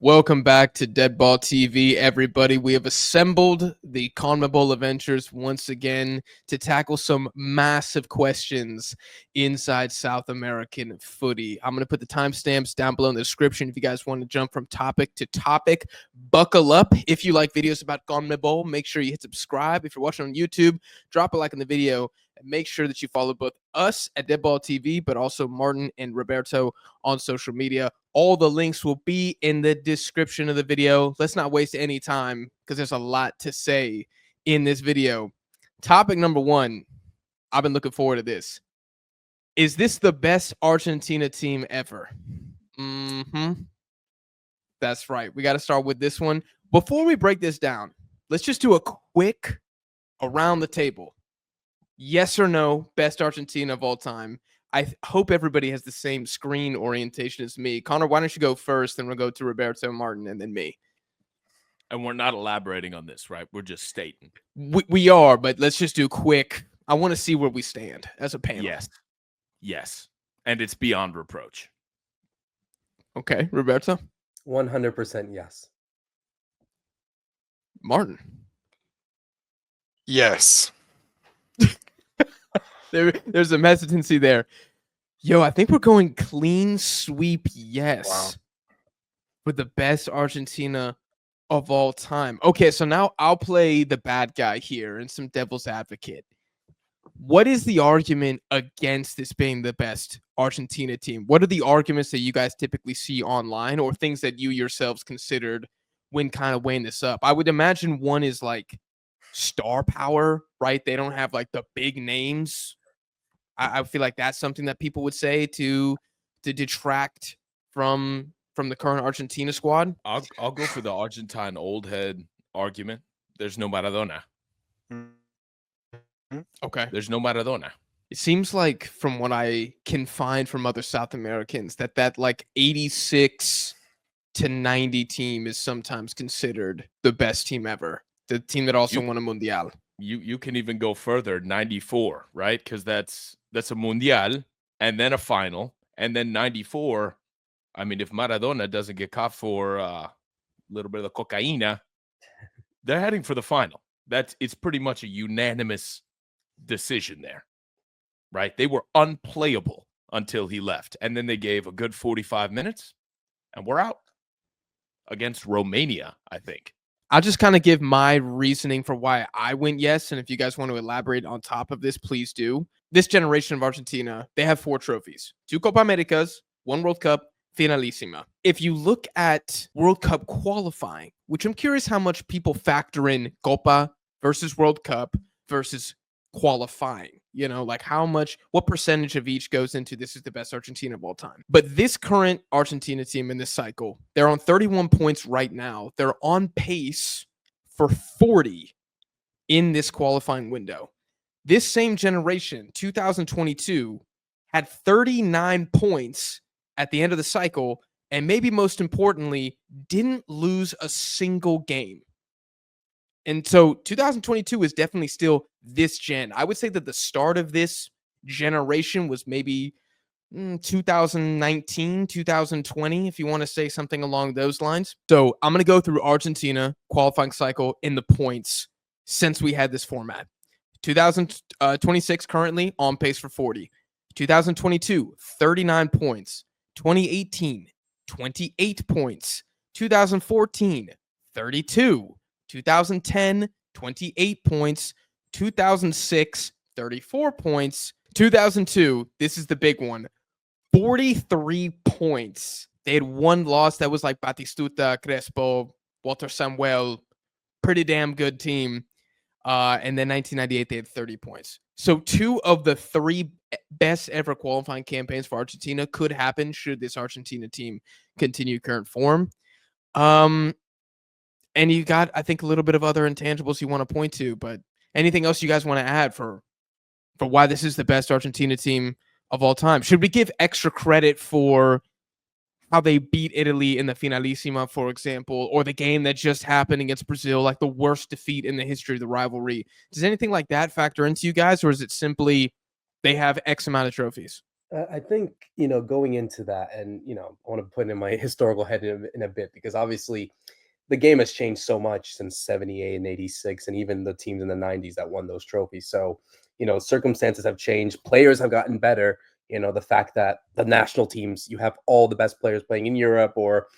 Welcome back to Deadball TV, everybody. We have assembled the CONMEBOL Adventures once again to tackle some massive questions inside South American footy. I'm going to put the timestamps down below in the description if you guys want to jump from topic to topic. Buckle up. If you like videos about CONMEBOL, make sure you hit subscribe. If you're watching on YouTube, drop a like on the video. And make sure that you follow both us at Deadball TV, but also Martin and Roberto on social media. All the links will be in the description of the video. Let's not waste any time because there's a lot to say in this video. Topic number one, I've been looking forward to this. Is this the best Argentina team ever? That's right. We got to start with this one. Before we break this down, let's just do a quick around the table. Yes or no, best Argentina of all time. I hope everybody has the same screen orientation as me. Connor, why don't you go first, and we'll go to Roberto, Martin, and then me. And we're not elaborating on this, right? We're just stating. We are, but let's just do quick. I want to see where we stand as a panel. Yes. And it's beyond reproach. Okay, Roberto? 100% yes. Martin? Yes. There's some hesitancy there. Yo, I think we're going clean sweep yes. Wow. For the best Argentina of all time. Okay, so now I'll play the bad guy here and some devil's advocate. What is the argument against this being the best Argentina team? What are the arguments that you guys typically see online or things that you yourselves considered when kind of weighing this up? I would imagine one is like star power, right? They don't have like the big names. I feel like that's something that people would say to detract from the current Argentina squad. I'll go for the Argentine old head argument. There's no Maradona. Okay. There's no Maradona. It seems like from what I can find from other South Americans that like 86 to 90 team is sometimes considered the best team ever. The team that also won a Mundial. You can even go further, 94, right? Because that's a Mundial and then a final. And then 94, I mean, if Maradona doesn't get caught for a little bit of the cocaina, they're heading for the final. It's pretty much a unanimous decision there, right? They were unplayable until he left. And then they gave a good 45 minutes and we're out against Romania, I think. I'll just kind of give my reasoning for why I went yes. And if you guys want to elaborate on top of this, please do. This generation of Argentina, they have 4 trophies. 2 Copa Americas, 1 World Cup, Finalissima. If you look at World Cup qualifying, which I'm curious how much people factor in Copa versus World Cup versus qualifying, like what percentage of each goes into this is the best Argentina of all time. But this current Argentina team in this cycle, they're on 31 points right now. They're on pace for 40 in this qualifying window. This same generation, 2022, had 39 points at the end of the cycle, and maybe most importantly, didn't lose a single game. And so 2022 is definitely still this gen. I would say that the start of this generation was maybe 2019, 2020, if you want to say something along those lines. So I'm going to go through Argentina qualifying cycle in the points since we had this format. 2026 currently on pace for 40. 2022, 39 points. 2018, 28 points. 2014, 32. 2010, 28 points. 2006, 34 points. 2002, this is the big one, 43 points. They had 1 loss that was like Batistuta, Crespo, Walter Samuel, pretty damn good team. And then 1998, they had 30 points. So 2 of the 3 best ever qualifying campaigns for Argentina could happen should this Argentina team continue current form. And you got, I think, a little bit of other intangibles you want to point to, but anything else you guys want to add for why this is the best Argentina team of all time? Should we give extra credit for how they beat Italy in the Finalissima, for example, or the game that just happened against Brazil, like the worst defeat in the history of the rivalry? Does anything like that factor into you guys, or is it simply they have X amount of trophies? I think, going into that, and, I want to put in my historical head in a bit, because obviously the game has changed so much since 78 and 86, and even the teams in the 90s that won those trophies. So, circumstances have changed. Players have gotten better. The fact that the national teams, you have all the best players playing in Europe, or,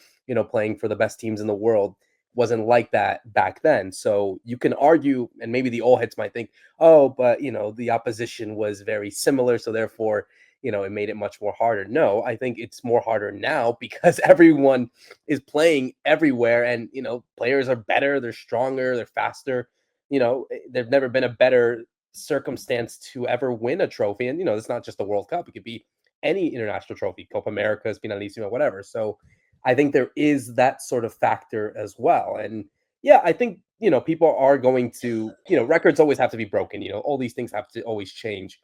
playing for the best teams in the world, wasn't like that back then. So you can argue, and maybe the old heads might think, oh, but, the opposition was very similar. So therefore, it made it much more harder. No, I think it's more harder now because everyone is playing everywhere, and players are better, they're stronger, they're faster. There've never been a better circumstance to ever win a trophy. And it's not just the World Cup, it could be any international trophy, Copa Americas, Finalissima, whatever. So I think there is that sort of factor as well. And yeah, I think people are going to, records always have to be broken. All these things have to always change.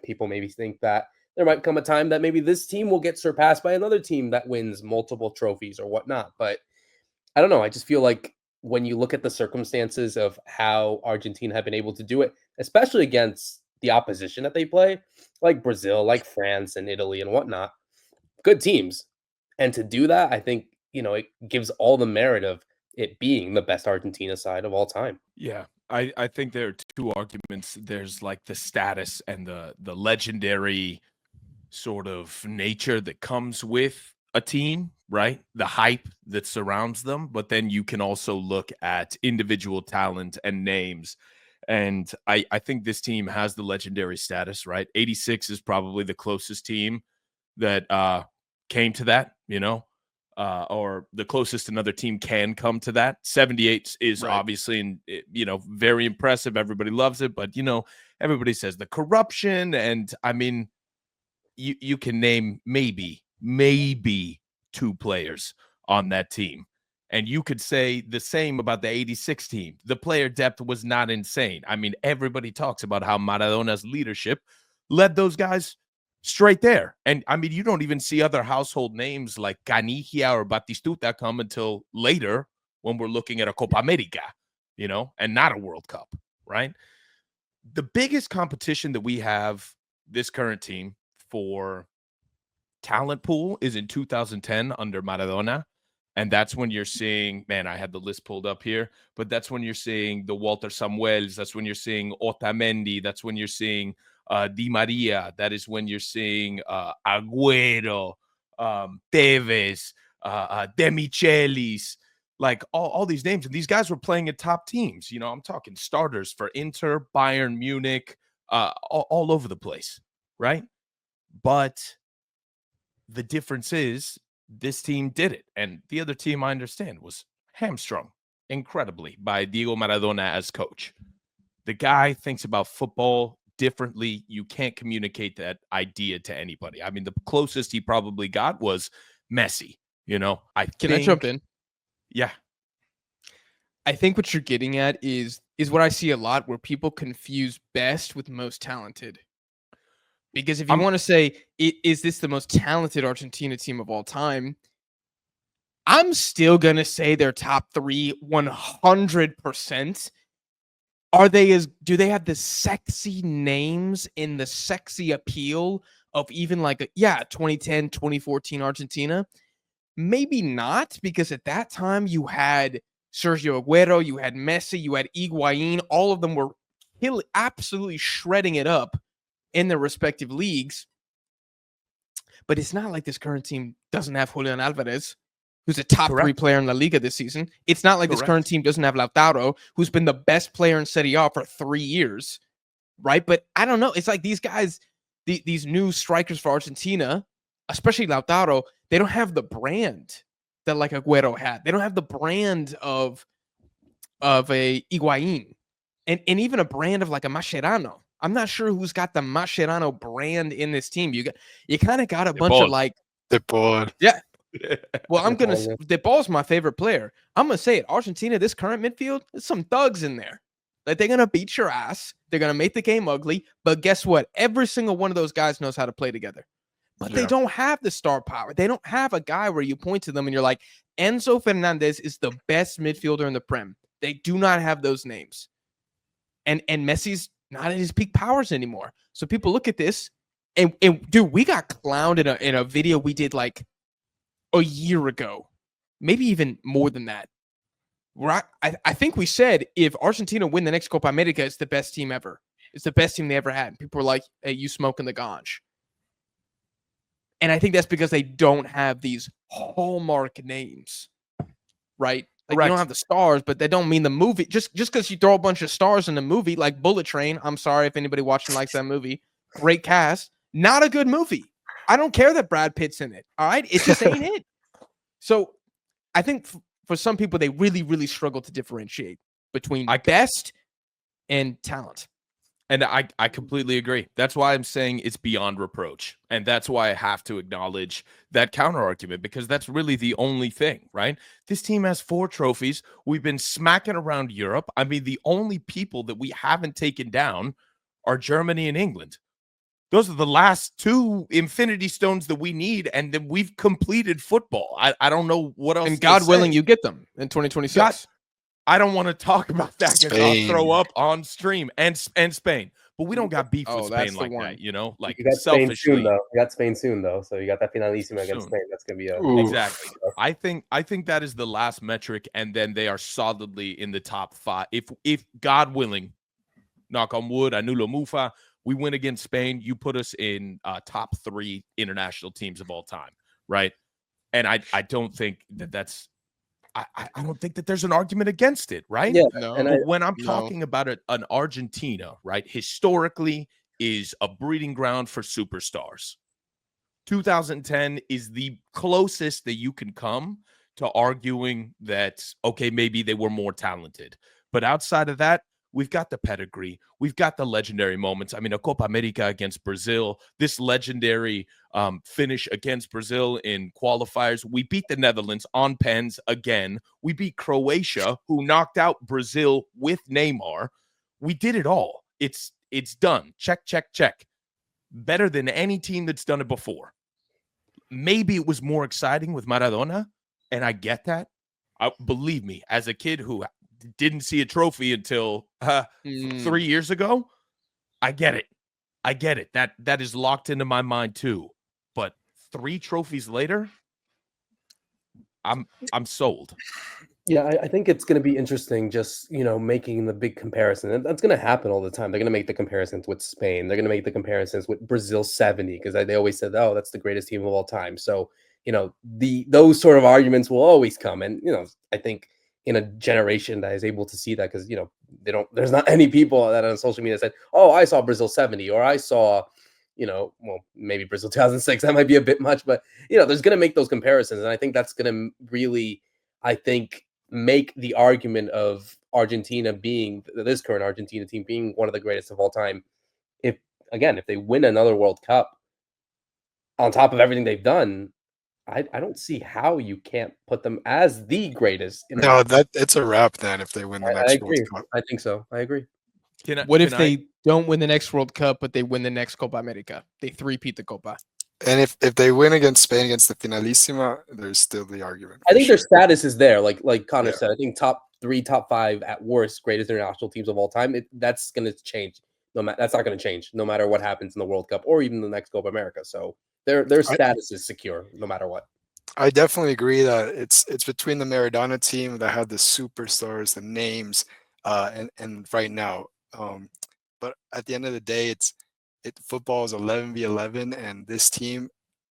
People maybe think that there might come a time that maybe this team will get surpassed by another team that wins multiple trophies or whatnot. But I don't know. I just feel like when you look at the circumstances of how Argentina have been able to do it, especially against the opposition that they play, like Brazil, like France and Italy and whatnot, good teams. And to do that, I think, it gives all the merit of it being the best Argentina side of all time. Yeah, I think there are two arguments. There's like the status and the legendary sort of nature that comes with a team, right? The hype that surrounds them. But then you can also look at individual talent and names. And I think this team has the legendary status, right? 86 is probably the closest team that came to that, or the closest another team can come to that. 78 is Right. obviously, very impressive. Everybody loves it, but everybody says the corruption, and I mean, you can name maybe two players on that team. And you could say the same about the 86 team. The player depth was not insane. I mean, everybody talks about how Maradona's leadership led those guys straight there. And I mean, you don't even see other household names like Canigia or Batistuta come until later when we're looking at a Copa America, and not a World Cup, right? The biggest competition that we have, this current team, for talent pool is in 2010 under Maradona. And that's when you're seeing, man, I had the list pulled up here, but that's when you're seeing the Walter Samuels. That's when you're seeing Otamendi. That's when you're seeing Di Maria. That is when you're seeing Agüero, Tevez, De Michelis, like all these names. And these guys were playing at top teams. I'm talking starters for Inter, Bayern Munich, all over the place, right? But the difference is this team did it. And the other team, I understand, was hamstrung incredibly by Diego Maradona as coach. The guy thinks about football differently. You can't communicate that idea to anybody. I mean, the closest he probably got was Messi. Can I jump in? Yeah. I think what you're getting at is what I see a lot, where people confuse best with most talented. Because if you want to say, is this the most talented Argentina team of all time? I'm still going to say they're top 3 100%. Do they have the sexy names and the sexy appeal of even 2010, 2014 Argentina? Maybe not, because at that time you had Sergio Agüero, you had Messi, you had Higuain. All of them were absolutely shredding it up in their respective leagues. But it's not like this current team doesn't have Julian Alvarez, who's a top 3 player in La Liga this season. It's not like this current team doesn't have Lautaro, who's been the best player in Serie A for 3 years, right? But I don't know. It's like these guys, these new strikers for Argentina, especially Lautaro, they don't have the brand that like Agüero had. They don't have the brand of a Higuain, and even a brand of like a Mascherano. I'm not sure who's got the Mascherano brand in this team. You kind of got a bunch of like De Paul. Yeah. Well, De Paul's my favorite player. I'm gonna say it. Argentina, this current midfield, there's some thugs in there. Like, they're gonna beat your ass. They're gonna make the game ugly. But guess what? Every single one of those guys knows how to play together. But they don't have the star power. They don't have a guy where you point to them and you're like, Enzo Fernandez is the best midfielder in the Prem. They do not have those names. And Messi's not at his peak powers anymore. So people look at this And dude, we got clowned in a video we did like a year ago, maybe even more than that. Where I think we said if Argentina win the next Copa America, it's the best team ever. It's the best team they ever had. People were like, "Hey, you smoking the ganj?" And I think that's because they don't have these hallmark names, right? Like you don't have the stars, but they don't mean the movie. Just because you throw a bunch of stars in the movie, like Bullet Train. I'm sorry if anybody watching likes that movie. Great cast, not a good movie. I don't care that Brad Pitt's in it. All right, it just ain't it. So I think for some people, they really, really struggle to differentiate between best and talent. And I completely agree. That's why I'm saying it's beyond reproach. And that's why I have to acknowledge that counter argument, because that's really the only thing, right? This team has 4 trophies. We've been smacking around Europe. I mean, the only people that we haven't taken down are Germany and England. Those are the last 2 Infinity Stones that we need, and then we've completed football. I don't know what else. And God willing, you get them in 2026. I don't want to talk about that because I'll throw up on stream and Spain. But we don't got beef with Spain like that, you know? Like you got selfishly. Spain soon, though. You got Spain soon, though. So you got that finalissima against Spain. That's gonna be exactly. I think that is the last metric, and then they are solidly in the top 5. If God willing, knock on wood, Anulo Mufa, we win against Spain, you put us in top 3 international teams of all time, right? And I don't think that's I don't think that there's an argument against it, right? Yeah. No. And When I'm talking about an Argentina, right, historically is a breeding ground for superstars. 2010 is the closest that you can come to arguing that, okay, maybe they were more talented. But outside of that, we've got the pedigree. We've got the legendary moments. I mean, a Copa America against Brazil, this legendary finish against Brazil in qualifiers. We beat the Netherlands on pens again. We beat Croatia, who knocked out Brazil with Neymar. We did it all. It's done. Check, check, check. Better than any team that's done it before. Maybe it was more exciting with Maradona, and I get that. Believe me, as a kid who didn't see a trophy until 3 years ago, I get it. I get it. That is locked into my mind too. But 3 trophies later, I'm sold. yeah, I think it's going to be interesting just, making the big comparison. And that's going to happen all the time. They're going to make the comparisons with Spain. They're going to make the comparisons with Brazil 70 because they always said, oh, that's the greatest team of all time. So, those sort of arguments will always come. And, I think in a generation that is able to see that because, there's not any people that on social media said, oh, I saw Brazil 70 or I saw, maybe Brazil 2006. That might be a bit much, but, there's going to make those comparisons. And I think that's going to really, make the argument of Argentina being this current Argentina team being one of the greatest of all time. If they win another World Cup on top of everything they've done, I don't see how you can't put them as the greatest. No, it's a wrap then if they win the next World Cup. I think so. I agree. What if they don't win the next World Cup, but they win the next Copa America? They 3-peat the Copa. And if they win against Spain against the Finalissima, there's still the argument. I think their status is there. Like Connor said, I think top 3, top 5 at worst greatest international teams of all time. That's going to change. That's not going to change no matter what happens in the World Cup or even the next Copa America. So their status is secure no matter what. I definitely agree that it's between the Maradona team that had the superstars, the names, and right now. But at the end of the day, football is 11v11, and this team,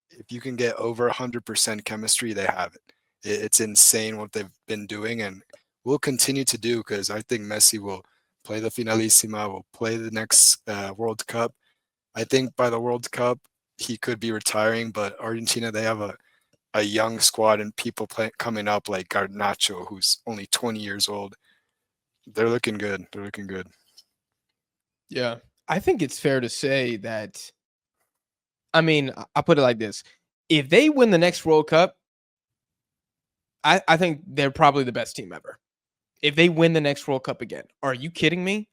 if you can get over 100% chemistry, they have it. It's insane what they've been doing, and will continue to do because I think Messi will play the Finalissima, will play the next World Cup. I think by the World Cup, he could be retiring, but Argentina, they have a young squad and people coming up like Garnacho, who's only 20 years old. They're looking good. They're looking good. Yeah. I think it's fair to say that, I mean, I'll put it like this. If they win the next World Cup, I think they're probably the best team ever. If they win the next World Cup again, are you kidding me?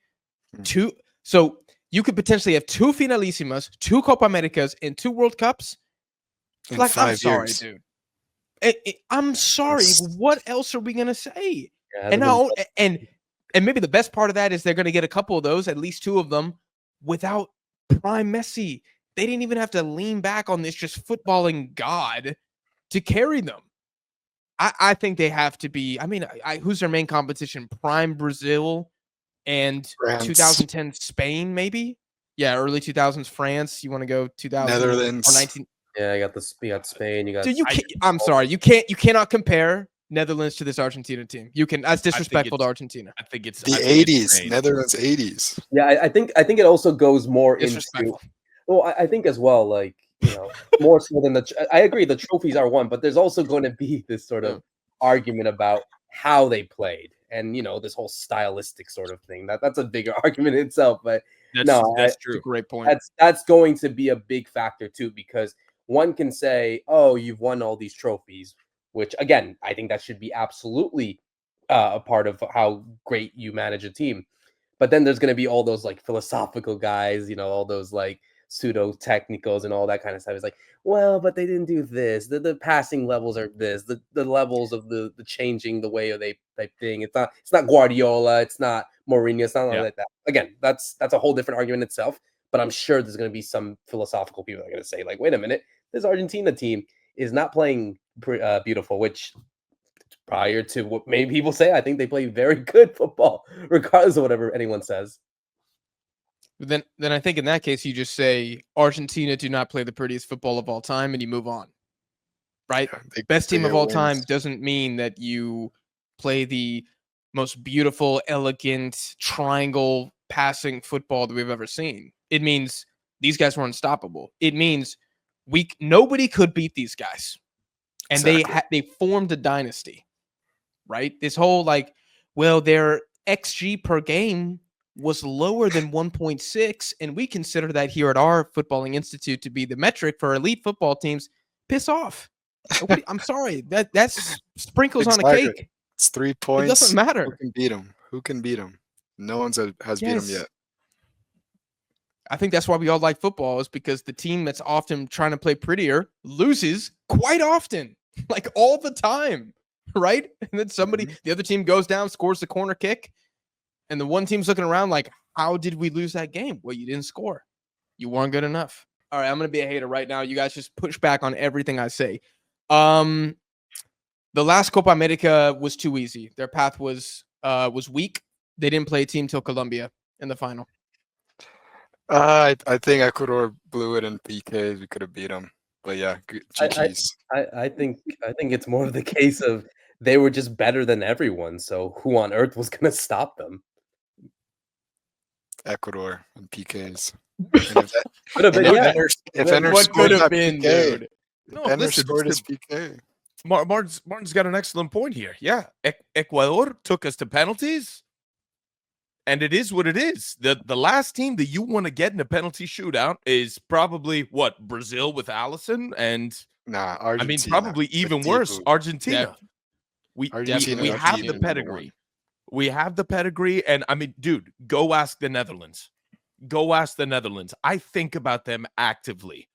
So you could potentially have 2 Finalissimas, 2 Copa Americas, and 2 World Cups. In like, 5 I'm sorry, years. dude. I'm sorry. What else are we gonna say? Yeah, And now, and maybe the best part of that is they're gonna get a couple of those, at least 2 of them, without prime Messi. they didn't even have to lean back on this just footballing god to carry them. I think they have to be. I mean, who's their main competition? Prime Brazil and France. 2010 Spain, maybe. Yeah, early 2000s France. You want to go 2000 or Netherlands. 19? Yeah, you got Spain. You got. Dude, I'm sorry, you cannot compare Netherlands to this Argentina team. You can. That's disrespectful to Argentina. I think it's The I think it's 80s, Spain. Netherlands 80s. Yeah, I think it also goes more into. Disrespectful. Well, I think as well, like, more so than I agree the trophies are one, but there's also going to be this sort of argument about how they played and this whole stylistic sort of thing. That's a bigger argument in itself. But That's true. That's a great point. That's going to be a big factor too, because one can say, oh, you've won all these trophies, which again, I think that should be absolutely a part of how great you manage a team. But then there's going to be all those like philosophical guys, all those like pseudo technicals and all that kind of stuff. It's like, well, but they didn't do this. The passing levels are this. The levels of the changing the way of they thing. It's not Guardiola. It's not Mourinho. It's not like that. Again, that's a whole different argument itself. But I'm sure there's going to be some philosophical people that are going to say, like, wait a minute, this Argentina team is not playing beautiful, which prior to what many people say, I think they play very good football, regardless of whatever anyone says. Then I think in that case, you just say Argentina do not play the prettiest football of all time, and you move on. Right? Yeah, Best team of all time wins. doesn't mean that you play the most beautiful, elegant, triangle passing football that we've ever seen. It means these guys were unstoppable. It means nobody could beat these guys. And they formed a dynasty. Right? This whole their XG per game was lower than 1.6, and we consider that here at our Footballing Institute to be the metric for elite football teams. Piss off. I'm sorry. That's sprinkles on a cake. It's 3 points. It doesn't matter. Who can beat them? No one has beat them yet. I think that's why we all like football, is because the team that's often trying to play prettier loses quite often, like all the time. Right? And then the other team goes down, scores the corner kick, and the one team's looking around like, how did we lose that game? Well, you didn't score. You weren't good enough. All right, I'm going to be a hater right now. You guys just push back on everything I say. The last Copa America was too easy. Their path was weak. They didn't play a team till Colombia in the final. I think Ecuador blew it in PKs. We could have beat them. But yeah, GG's. I think it's more of the case of they were just better than everyone. So who on earth was going to stop them? Ecuador and PKs. If what could have been, dude? No, listen, PK. Martin's got an excellent point here. Yeah, Ecuador took us to penalties, and it is what it is. The last team that you want to get in a penalty shootout is probably Brazil with Allison, and Argentina. I mean probably even worse, Argentina. We have the pedigree. We have the pedigree, and I mean, dude, go ask the Netherlands. Go ask the Netherlands. I think about them actively.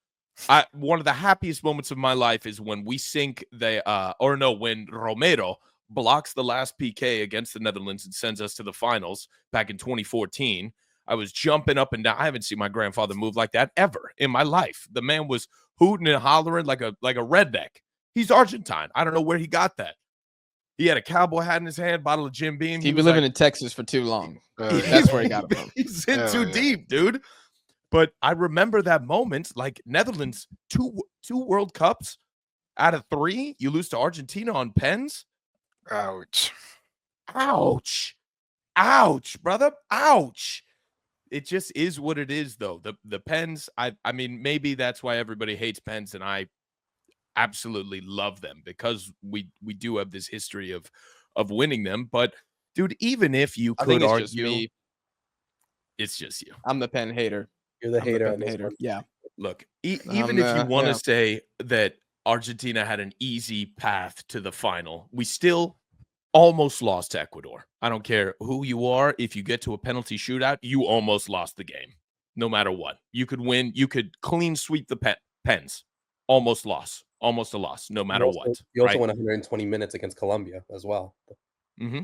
One of the happiest moments of my life is when we sink when Romero blocks the last PK against the Netherlands and sends us to the finals back in 2014. I was jumping up and down. I haven't seen my grandfather move like that ever in my life. The man was hooting and hollering like a redneck. He's Argentine. I don't know where he got that. He had a cowboy hat in his hand, bottle of Jim Beam. He'd been living in Texas for too long. That's where he got it from. He's in too deep, dude. But I remember that moment, like Netherlands, two World Cups out of 3. You lose to Argentina on pens. Ouch, brother. Ouch. It just is what it is, though. The pens, I mean, maybe that's why everybody hates pens, and I absolutely love them because we do have this history of winning them. But, dude, even if you could argue, it's just you. I'm the pen hater. You're the hater. On this one. Yeah. Look, even if you want to say that Argentina had an easy path to the final, we still almost lost to Ecuador. I don't care who you are. If you get to a penalty shootout, you almost lost the game. No matter what. You could win. You could clean sweep the pens. Almost lost. Almost a loss, no matter what. You also won 120 minutes against Colombia as well. Mm-hmm.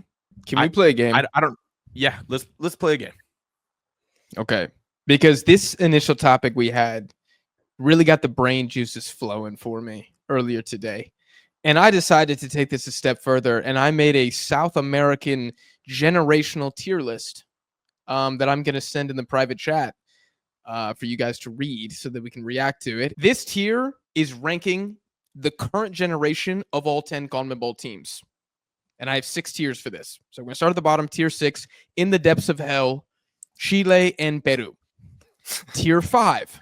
Can we play a game? I don't. Yeah, let's play a game. Okay. Because this initial topic we had really got the brain juices flowing for me earlier today. And I decided to take this a step further, and I made a South American generational tier list that I'm going to send in the private chat for you guys to read so that we can react to it. This tier is ranking the current generation of all 10 CONMEBOL teams. And I have 6 tiers for this. So we're going to start at the bottom, tier 6, in the depths of hell, Chile and Peru. Tier 5,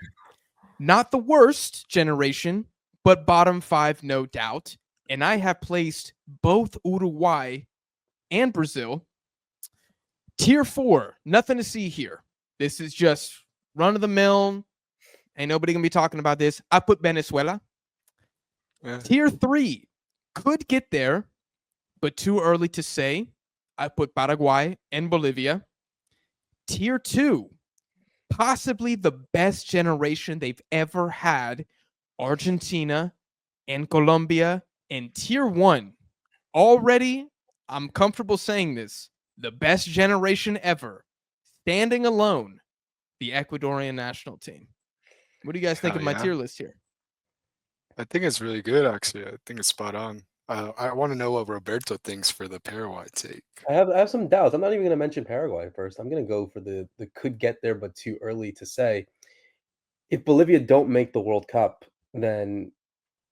not the worst generation, but bottom 5, no doubt. And I have placed both Uruguay and Brazil. Tier 4, nothing to see here. This is just run of the mill. Ain't nobody going to be talking about this. I put Venezuela. Yeah. Tier 3, could get there, but too early to say. I put Paraguay and Bolivia. Tier 2, possibly the best generation they've ever had, Argentina and Colombia. And tier 1, already, I'm comfortable saying this, the best generation ever, standing alone, the Ecuadorian national team. What do you guys think Hell of my yeah. tier list here? I think it's really good, actually. I think it's spot on. I want to know what Roberto thinks for the Paraguay take. I have some doubts. I'm not even going to mention Paraguay first. I'm going to go for the could get there, but too early to say. If Bolivia don't make the World Cup, then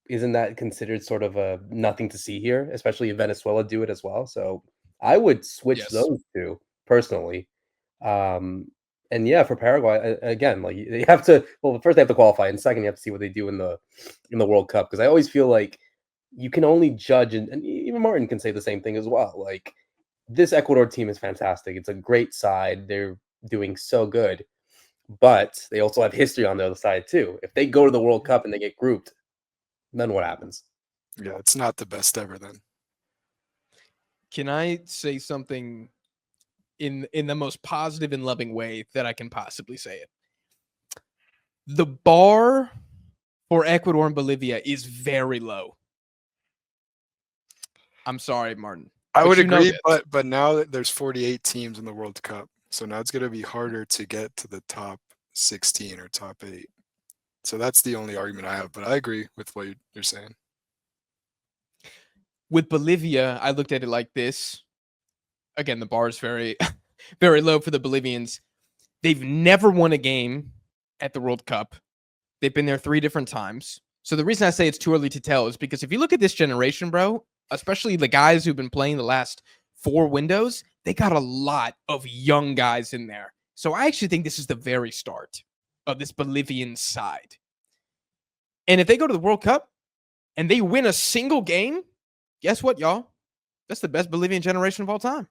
isn't that considered sort of a nothing to see here, especially if Venezuela do it as well? So I would switch Yes. those two personally. And yeah, for Paraguay, again, like you have to. Well, first they have to qualify, and second you have to see what they do in the World Cup. Because I always feel like you can only judge, and even Martin can say the same thing as well. Like this Ecuador team is fantastic. It's a great side. They're doing so good, but they also have history on the other side too. If they go to the World Cup and they get grouped, then what happens? Yeah, it's not the best ever then. Can I say something in the most positive and loving way that I can possibly say it? The bar for Ecuador and Bolivia is very low. I'm sorry, Martin. I but would you know agree, this. but now that there's 48 teams in the World Cup, so now it's going to be harder to get to the top 16 or top 8. So that's the only argument I have, but I agree with what you're saying. With Bolivia, I looked at it like this. Again, the bar is very, very low for the Bolivians. They've never won a game at the World Cup. They've been there 3 different times. So the reason I say it's too early to tell is because if you look at this generation, bro, especially the guys who've been playing the last 4 windows, they got a lot of young guys in there. So I actually think this is the very start of this Bolivian side. And if they go to the World Cup and they win a single game, guess what, y'all? That's the best Bolivian generation of all time.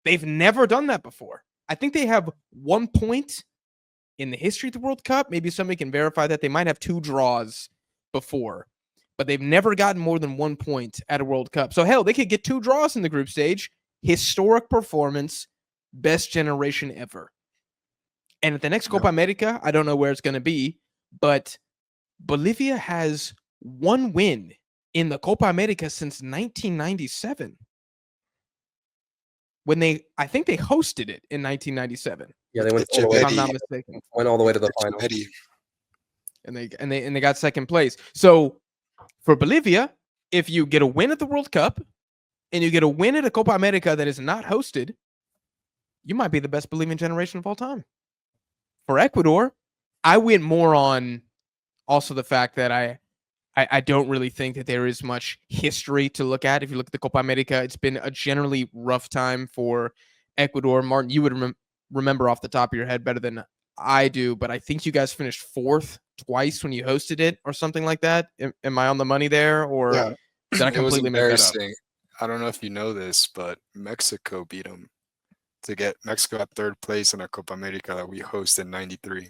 They've never done that before. I think they have 1 point in the history of the World Cup. Maybe somebody can verify that. They might have 2 draws before, but they've never gotten more than 1 point at a World Cup. So hell, they could get 2 draws in the group stage. Historic performance, best generation ever. And at the next Copa America, I don't know where it's going to be, but Bolivia has 1 win in the Copa America since 1997. When I think they hosted it in 1997. Yeah, they went It's all the way, If I'm not mistaken. went all the way to the final. Eddie. And they got second place. So for Bolivia, if you get a win at the World Cup and you get a win at a Copa America that is not hosted, you might be the best Bolivian generation of all time. For Ecuador, I went more on also the fact that I don't really think that there is much history to look at. If you look at the Copa America, it's been a generally rough time for Ecuador. Martin, you would remember off the top of your head better than I do, but I think you guys finished 4th twice when you hosted it or something like that. Am I on the money there, or Yeah, did I it was completely make that up? embarrassing. I don't know if you know this, but Mexico beat them to get Mexico at 3rd place in a Copa America that we hosted in '93.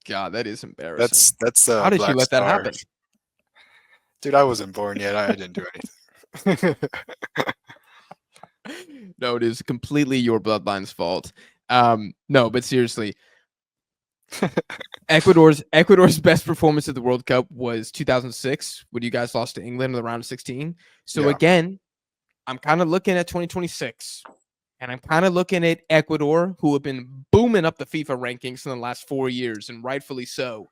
God, that is embarrassing. That's How did Black you let that Star. happen? Dude, I wasn't born yet. I didn't do anything. No, it is completely your bloodline's fault. No, but seriously, Ecuador's best performance at the World Cup was 2006 when you guys lost to England in the round of 16. So Yeah. again, I'm kind of looking at 2026, and I'm kind of looking at Ecuador, who have been booming up the FIFA rankings in the last 4 years, and rightfully so.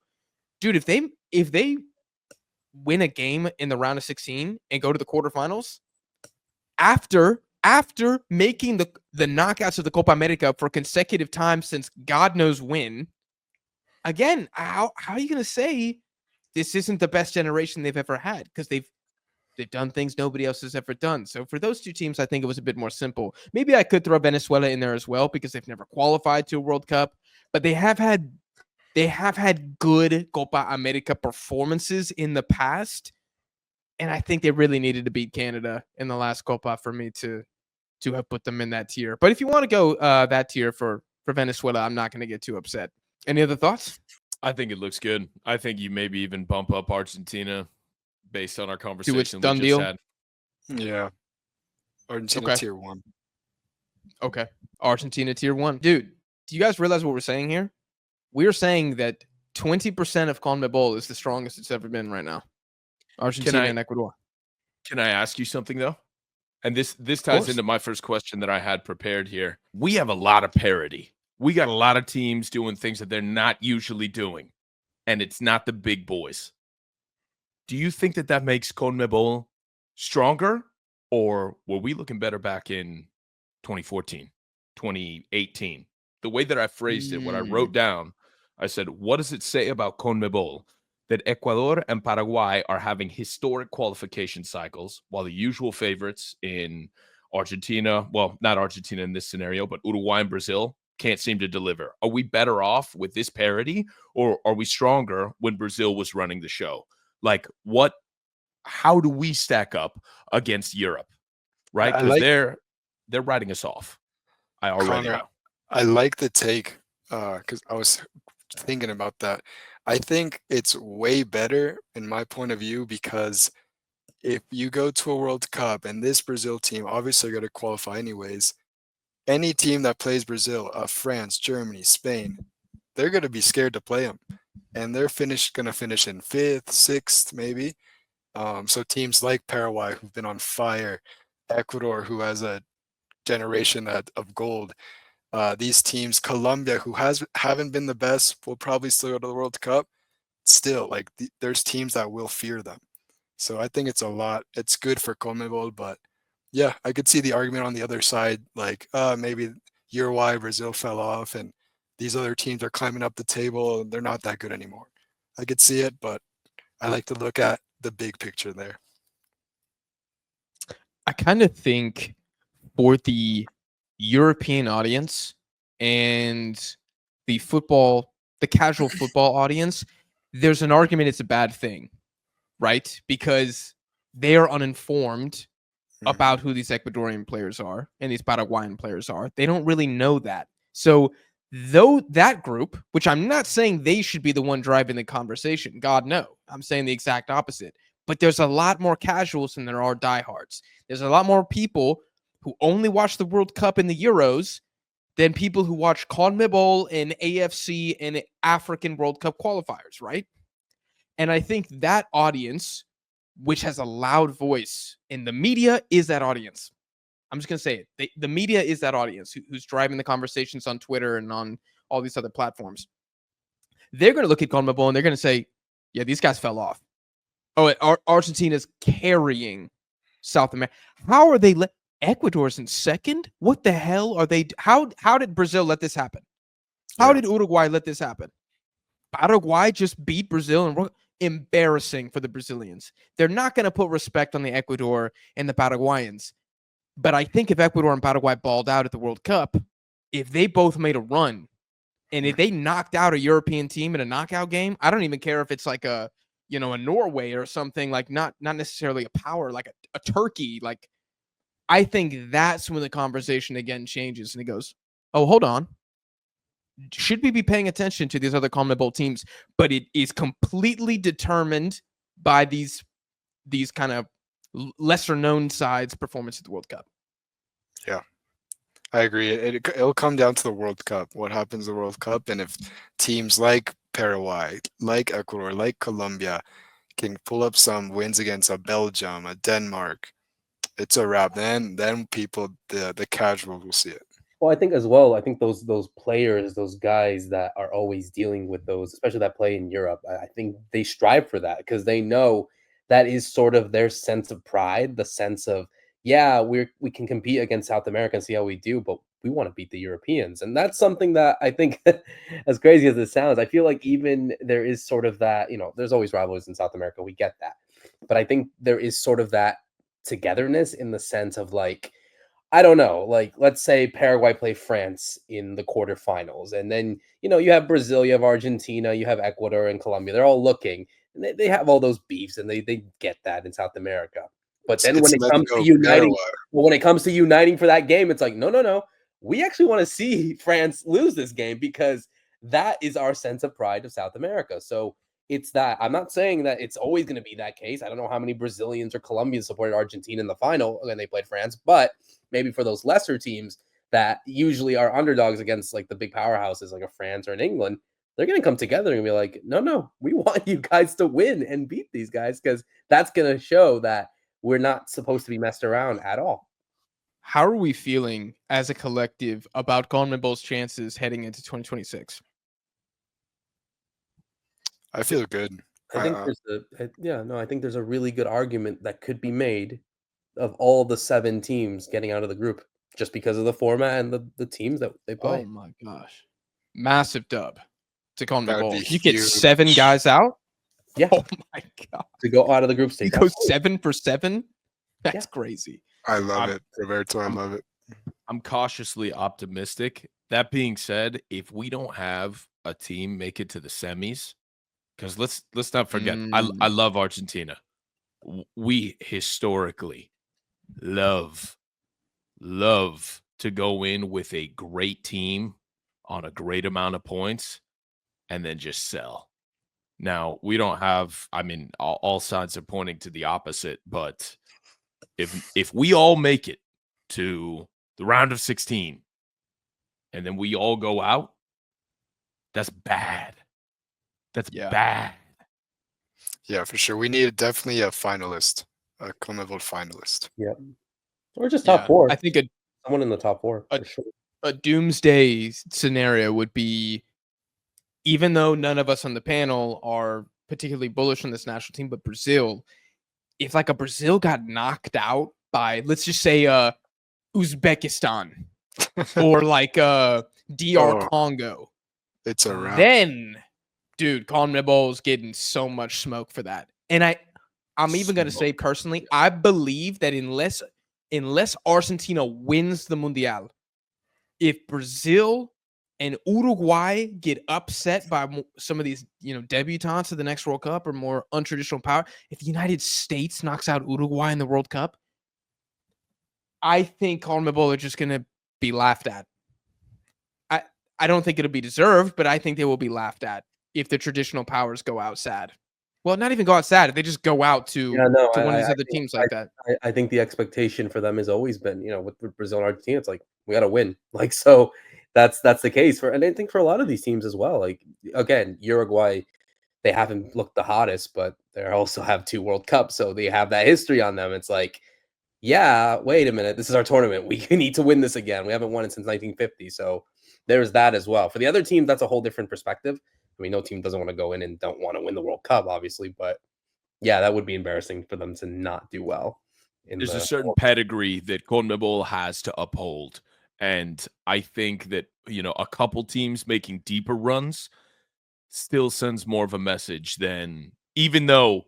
dude, if they win a game in the round of 16 and go to the quarterfinals after making the knockouts of the Copa America for consecutive times since God knows when, again, how are you going to say this isn't the best generation they've ever had? Because they've done things nobody else has ever done. So for those two teams, I think it was a bit more simple. Maybe I could throw Venezuela in there as well because they've never qualified to a World Cup, but they have had good Copa America performances in the past, and I think they really needed to beat Canada in the last Copa for me to have put them in that tier. But if you want to go that tier for Venezuela, I'm not going to get too upset. Any other thoughts? I think it looks good. I think you maybe even bump up Argentina based on our conversation we done just deal? had. Yeah. Argentina Okay. tier 1. Okay. Argentina tier 1. Dude, do you guys realize what we're saying here? We're saying that 20% of CONMEBOL is the strongest it's ever been right now. Argentina and Ecuador. Can I ask you something though? And this ties into my first question that I had prepared here. We have a lot of parity. We got a lot of teams doing things that they're not usually doing, and it's not the big boys. Do you think that makes CONMEBOL stronger, or were we looking better back in 2014, 2018? The way that I phrased it, what I wrote down, I said, what does it say about CONMEBOL that Ecuador and Paraguay are having historic qualification cycles, while the usual favorites in Argentina, well, not Argentina in this scenario, but Uruguay and Brazil can't seem to deliver? Are we better off with this parity, or are we stronger when Brazil was running the show? Like, how do we stack up against Europe, right? Because they're writing us off. I already know. I like the take because I was thinking about that. I think it's way better in my point of view because if you go to a World Cup and this Brazil team obviously going to qualify anyways, any team that plays Brazil, France, Germany, Spain, they're going to be scared to play them, and they're going to finish in 5th, 6th, maybe. So teams like Paraguay, who've been on fire, Ecuador, who has a generation of gold. These teams, Colombia, who haven't been the best, will probably still go to the World Cup. Still, like there's teams that will fear them. So I think it's good for CONMEBOL, but yeah, I could see the argument on the other side, like maybe Uruguay, Brazil fell off, and these other teams are climbing up the table, and they're not that good anymore. I could see it, but I like to look at the big picture there. I kind of think for the European audience and the casual football audience, there's an argument it's a bad thing, right? Because they are uninformed about who these Ecuadorian players are and these Paraguayan players are. They don't really know that. So though that group, which I'm not saying they should be the one driving the conversation, God no, I'm saying the exact opposite. But there's a lot more casuals than there are diehards. There's a lot more people who only watch the World Cup and the Euros than people who watch CONMEBOL and AFC and African World Cup qualifiers, right? And I think that audience, which has a loud voice in the media, is that audience. I'm just going to say it. The media is that audience who's driving the conversations on Twitter and on all these other platforms. They're going to look at CONMEBOL and they're going to say, yeah, these guys fell off. Oh, Argentina's carrying South America. How are they? Ecuador's in second? What the hell are they? How did Brazil let this happen? How did Uruguay let this happen? Paraguay just beat Brazil, and embarrassing for the Brazilians. They're not going to put respect on the Ecuador and the Paraguayans. But I think if Ecuador and Paraguay balled out at the World Cup, if they both made a run, and if they knocked out a European team in a knockout game, I don't even care if it's like a Norway or something, like not necessarily a power, like a Turkey. Like, I think that's when the conversation again changes and it goes, oh, hold on. Should we be paying attention to these other CONMEBOL teams? But it is completely determined by these kind of lesser known sides' performance at the World Cup. Yeah, I agree. It'll come down to the World Cup. What happens in the World Cup, and if teams like Paraguay, like Ecuador, like Colombia can pull up some wins against a Belgium, a Denmark, it's a wrap. Then people, the casual will see it. Well, I think as well, I think those players, those guys that are always dealing with those, especially that play in Europe, I think they strive for that because they know that is sort of their sense of pride, the sense of, yeah, we can compete against South America and see how we do, but we want to beat the Europeans. And that's something that I think, as crazy as it sounds, I feel like even there is sort of that, there's always rivalries in South America. We get that. But I think there is sort of that togetherness in the sense of like, I don't know, like let's say Paraguay play France in the quarterfinals, and then you have Brazil, you have Argentina, you have Ecuador and Colombia. They're all looking, and they have all those beefs, and they get that in South America. But then when It's it let's comes to go uniting, Paraguay. well, when it comes to uniting for that game, it's like no, no, no. We actually want to see France lose this game because that is our sense of pride of South America. So it's that. I'm not saying that it's always going to be that case. I don't know how many Brazilians or Colombians supported Argentina in the final when they played France, but maybe for those lesser teams that usually are underdogs against like the big powerhouses like a France or an England, they're going to come together and be like, no, no, we want you guys to win and beat these guys because that's going to show that we're not supposed to be messed around at all. How are we feeling as a collective about CONMEBOL's chances heading into 2026? I feel good. I think I think there's a really good argument that could be made of all the 7 teams getting out of the group just because of the format and the teams that they play. Oh my gosh. Massive dub to That would CONMEBOL. be You get huge. 7 guys out? Yeah, Oh my god. to go out of the group stage. You go Absolutely. 7 for 7? That's Yeah. crazy. I love I'm- it, Roberto. I love it. I'm cautiously optimistic. That being said, if we don't have a team make it to the semis, because let's not forget, I love Argentina. We historically love to go in with a great team on a great amount of points and then just sell. Now, we don't have, I mean, all signs are pointing to the opposite, but if we all make it to the round of 16 and then we all go out, that's bad. That's bad. Yeah, for sure. We need definitely a finalist, a CONMEBOL finalist. Yeah. Or just top Yeah, 4. I think Someone in the top 4 for sure. a doomsday scenario would be, even though none of us on the panel are particularly bullish on this national team, but Brazil, if like a Brazil got knocked out by, let's just say, Uzbekistan or like DR Oh. Congo, It's a wrap. then, dude, CONMEBOL's getting so much smoke for that. And I'm even going to say personally, I believe that unless Argentina wins the Mundial, if Brazil and Uruguay get upset by some of these, debutantes of the next World Cup or more untraditional power, if the United States knocks out Uruguay in the World Cup, I think CONMEBOL are just going to be laughed at. I don't think it'll be deserved, but I think they will be laughed at if the traditional powers go out sad. Well, not even go out sad. If they just go out to one of these other teams like that. I think the expectation for them has always been, with Brazil and Argentina, it's like we got to win. Like so, that's the case and I think for a lot of these teams as well. Like again, Uruguay, they haven't looked the hottest, but they also have 2 World Cups, so they have that history on them. It's like, yeah, wait a minute, this is our tournament. We need to win this again. We haven't won it since 1950, so there's that as well. For the other teams, that's a whole different perspective. I mean, no team doesn't want to go in and don't want to win the World Cup, obviously, but yeah, that would be embarrassing for them to not do well. There's a certain pedigree that CONMEBOL has to uphold. And I think that, a couple teams making deeper runs still sends more of a message than, even though,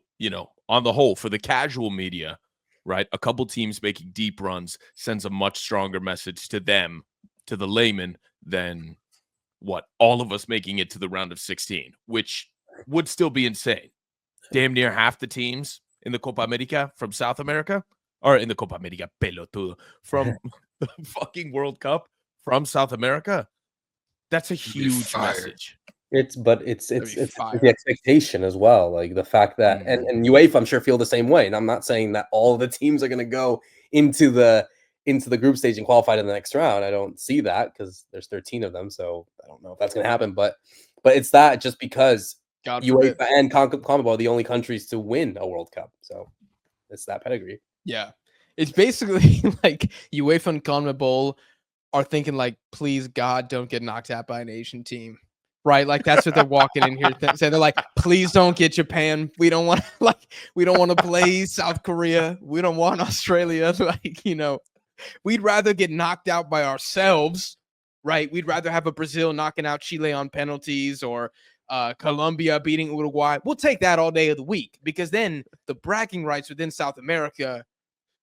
on the whole, for the casual media, right, a couple teams making deep runs sends a much stronger message to them, to the layman, than all of us making it to the round of 16, which would still be insane. Damn near half the teams in the Copa America from South America, or in the Copa America, pelotudo, from the fucking World Cup from South America. That's a huge message. It's the expectation as well, like the fact that and UEFA, I'm sure, feel the same way. And I'm not saying that all the teams are going to go into the group stage and qualify to the next round. I don't see that because there's 13 of them, so I don't know if that's going to happen. But it's that just because UEFA and CONMEBOL are the only countries to win a World Cup, so it's that pedigree. Yeah, it's basically like UEFA and CONMEBOL are thinking like, please God, don't get knocked out by an Asian team. Right? Like that's what they're walking in here saying. They're like, please don't get Japan. We don't want we don't want to play South Korea. We don't want Australia. Like, we'd rather get knocked out by ourselves, right? We'd rather have a Brazil knocking out Chile on penalties or Colombia beating Uruguay. We'll take that all day of the week because then the bragging rights within South America,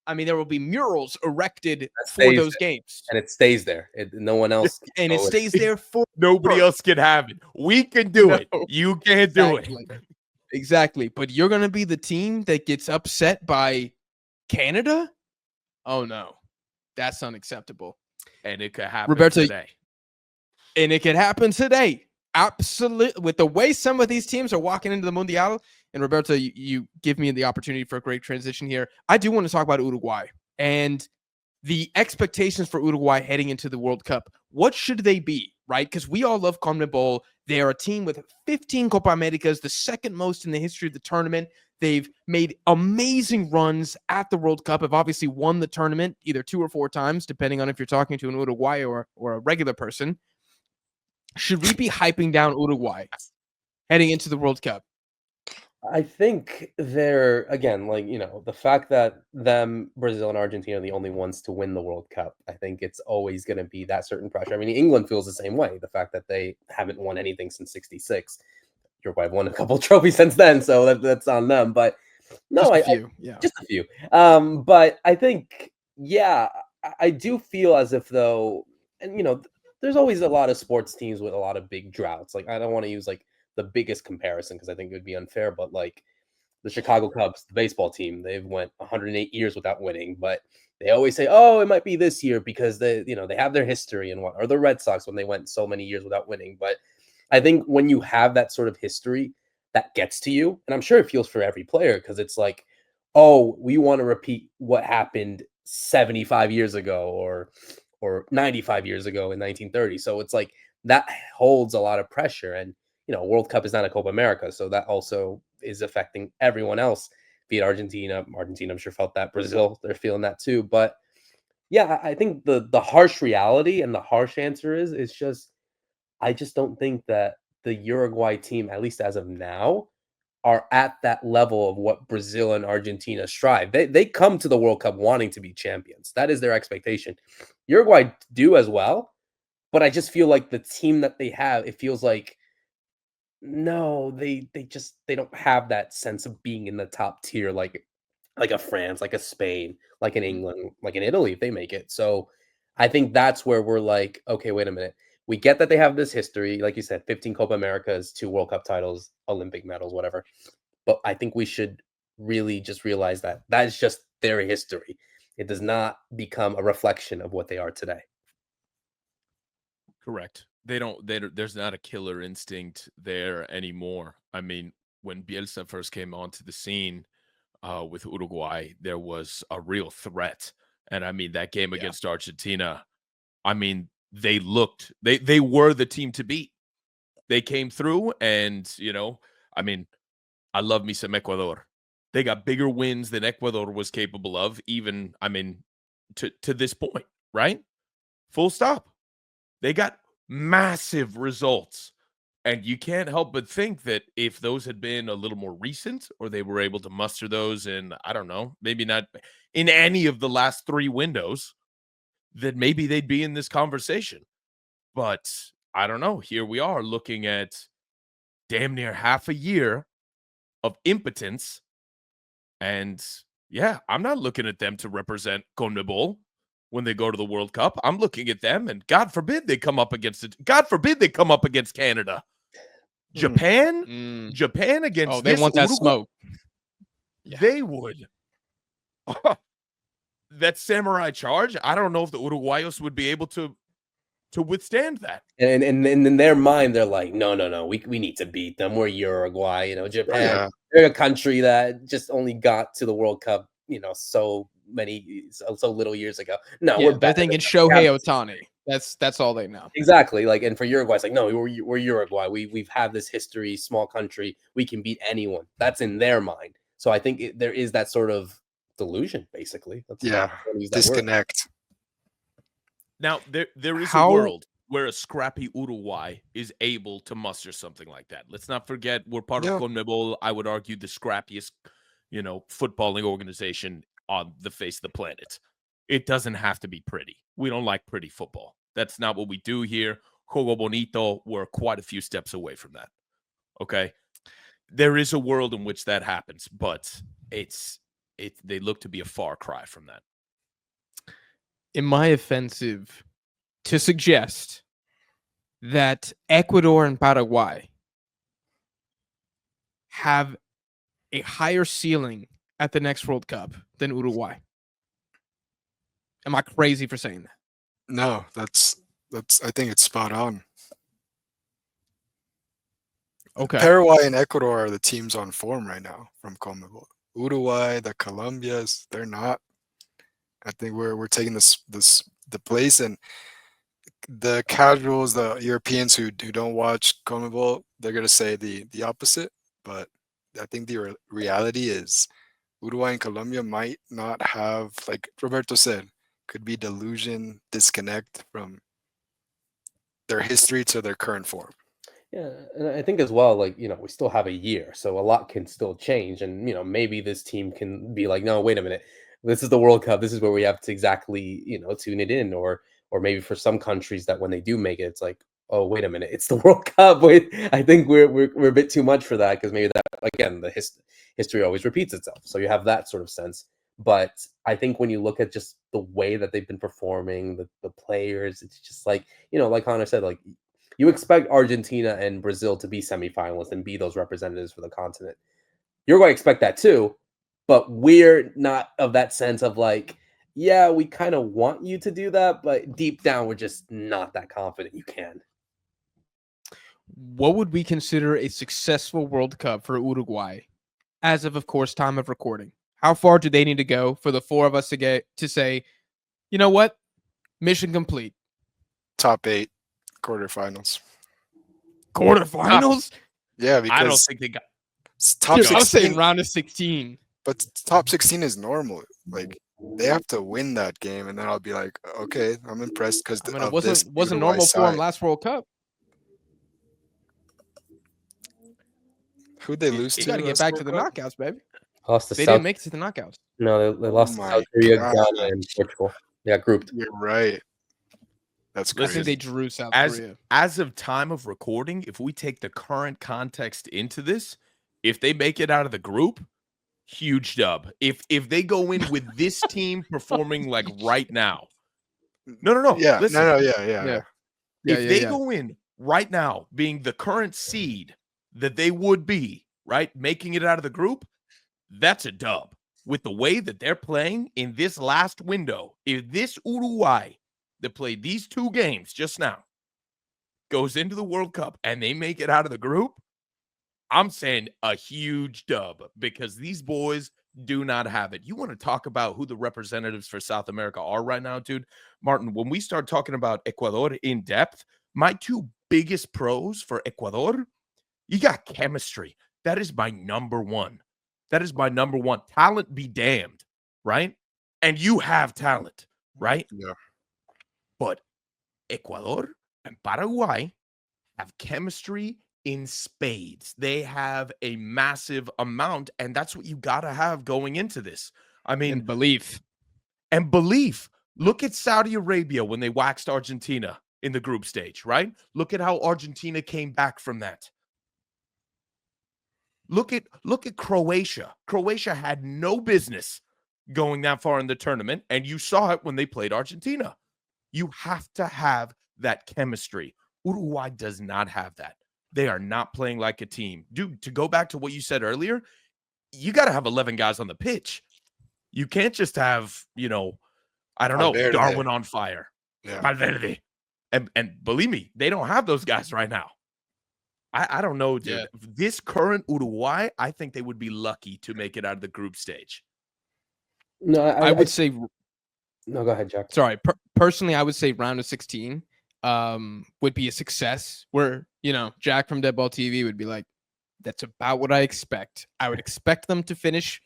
I mean, there will be murals erected for those games. And it stays there. No one else. And it stays there for Nobody else can have it. We can do it. You can't do it. Exactly. But you're going to be the team that gets upset by Canada? Oh, no. That's unacceptable. And it could happen today. And it could happen today. Absolutely. With the way some of these teams are walking into the Mundial, and Roberto, you give me the opportunity for a great transition here. I do want to talk about Uruguay and the expectations for Uruguay heading into the World Cup. What should they be, right? Because we all love CONMEBOL. They are a team with 15 Copa Americas, the second most in the history of the tournament. They've made amazing runs at the World Cup, have obviously won the tournament either 2 or 4 times, depending on if you're talking to an Uruguay or a regular person. Should we be hyping down Uruguay heading into the World Cup? I think they're, again, like, the fact that Brazil and Argentina are the only ones to win the World Cup, I think it's always going to be that certain pressure. I mean, England feels the same way. The fact that they haven't won anything since '66. Uruguay won a couple trophies since then, so that's on them. But no, just a few. But I think, I do feel as if though, and there's always a lot of sports teams with a lot of big droughts. Like, I don't want to use like the biggest comparison because I think it would be unfair, but like the Chicago Cubs, the baseball team, they've went 108 years without winning, but they always say, oh, it might be this year because they have their history and or the Red Sox when they went so many years without winning. But I think when you have that sort of history, that gets to you. And I'm sure it feels for every player because it's like, oh, we want to repeat what happened 75 years ago or 95 years ago in 1930. So it's like that holds a lot of pressure. And World Cup is not a Copa America, so that also is affecting everyone else. Be it Argentina, I'm sure felt that. Brazil, they're feeling that too. But yeah, I think the harsh reality and the harsh answer is just, I just don't think that the Uruguay team, at least as of now, are at that level of what Brazil and Argentina strive. They come to the World Cup wanting to be champions. That is their expectation. Uruguay do as well, but I just feel like the team that they have, it feels like, no, they don't have that sense of being in the top tier like a France, like a Spain, like an England, like an Italy if they make it. So I think that's where we're like, okay, wait a minute. We get that they have this history, like you said, 15 Copa Americas, 2 World Cup titles, Olympic medals, whatever. But I think we should really just realize that that is just their history. It does not become a reflection of what they are today. Correct. There's not a killer instinct there anymore. I mean, when Bielsa first came onto the scene with Uruguay, there was a real threat. And I mean, that game against Argentina, I mean, they were the team to beat. They came through and, I mean, I love me some Ecuador. They got bigger wins than Ecuador was capable of, even, I mean, to this point, right? Full stop. They got massive results. And you can't help but think that if those had been a little more recent or they were able to muster those in, I don't know, maybe not in any of the last 3 windows, that maybe they'd be in this conversation. But I don't know. Here we are looking at damn near half a year of impotence. And yeah, I'm not looking at them to represent CONMEBOL when they go to the World Cup. I'm looking at them, and God forbid they come up against it. God forbid they come up against Canada. Japan? Japan against they want that Uruguay? smoke. They would. That samurai charge, I don't know if the Uruguayos would be able to withstand that. And in their mind, they're like, no, we need to beat them. We're Uruguay, Japan. They're a country that just only got to the World Cup, so little years ago. No, they're thinking Shohei Ohtani. That's all they know. Exactly. Like, and for Uruguay, it's like, no, we're Uruguay. We've had this history, small country. We can beat anyone. That's in their mind. So I think there is that sort of delusion, basically. Disconnect. Now, there is a How- world where a scrappy Uruguay is able to muster something like that. Let's not forget we're part Yeah. of CONMEBOL. I would argue the scrappiest, footballing organization on the face of the planet. It doesn't have to be pretty. We don't like pretty football. That's not what we do here. Juego bonito, we're quite a few steps away from that. Okay? There is a world in which that happens, but they look to be a far cry from that. Am I offensive to suggest that Ecuador and Paraguay have a higher ceiling at the next World Cup than Uruguay? Am I crazy for saying that? No, that's I think it's spot on. Okay. Paraguay and Ecuador are the teams on form right now from CONMEBOL. Uruguay, the Colombias, they're not. I think we're taking the place, and the casuals, the Europeans who don't watch CONMEBOL, they're gonna say the opposite. But I think the reality is Uruguay and Colombia might not have, like Roberto said, could be delusion, disconnect from their history to their current form. Yeah, and I think as well, like, we still have a year, so a lot can still change. And, maybe this team can be like, no, wait a minute. This is the World Cup. This is where we have to exactly, tune it in. Or maybe for some countries that when they do make it, it's like, oh, wait a minute, it's the World Cup. Wait, I think we're a bit too much for that, because maybe that, again, the history always repeats itself. So you have that sort of sense. But I think when you look at just the way that they've been performing, the players, it's just like, like Connor said, like, you expect Argentina and Brazil to be semifinalists and be those representatives for the continent. You're going to expect that too, but we're not of that sense of like, yeah, we kind of want you to do that, but deep down, we're just not that confident you can. What would we consider a successful World Cup for Uruguay as of course, time of recording? How far do they need to go for the four of us to get to say, you know what? Mission complete. Top 8 quarterfinals. Quarterfinals? Yeah, because I don't think they got. top Dude, I was 16, saying round of 16. but top 16 is normal. Like they have to win that game, and then I'll be like, okay, I'm impressed because I mean, it wasn't normal for them last World Cup. Who'd they lose You to? got to get last back World to the Cup? knockouts, baby. Lost to They South. didn't make it to the knockouts. No, they lost to my South Korea, God. Ghana, and Portugal. They got grouped. You're right. That's I think crazy. they drew South As Korea. as of time of recording, if we take the current context into this, if they make it out of the group, huge dub. If they go in with this team performing like right now, no. Yeah, Listen, no, Yeah. yeah. if they go in right now, being the current seed that they would be, right, making it out of the group, that's a dub. With the way that they're playing in this last window, if this Uruguay that played these 2 games just now goes into the World Cup and they make it out of the group, I'm saying a huge dub, because these boys do not have it. You want to talk about who the representatives for South America are right now, dude? Martin, when we start talking about Ecuador in depth, my 2 biggest pros for Ecuador, you got chemistry. That is my number one. That is my number one. Talent be damned, right? And you have talent, right? Yeah. But Ecuador and Paraguay have chemistry in spades. They have a massive amount, and that's what you got to have going into this. I mean, And belief. and belief. Look at Saudi Arabia when they waxed Argentina in the group stage, right? Look at how Argentina came back from that. Look at Croatia. Croatia had no business going that far in the tournament, and you saw it when they played Argentina. You have to have that chemistry. Uruguay does not have that. They are not playing like a team. Dude, to go back to what you said earlier, you got to have 11 guys on the pitch. You can't just have, I don't know, Valverde. Darwin on fire. Yeah. Valverde. And believe me, they don't have those guys right now. I don't know, dude. Yeah. This current Uruguay, I think they would be lucky to make it out of the group stage. No, I would say. No, go ahead, Jack. Sorry. Personally, I would say round of 16 would be a success. Where Jack from Dead Ball TV would be like, "That's about what I expect. I would expect them to finish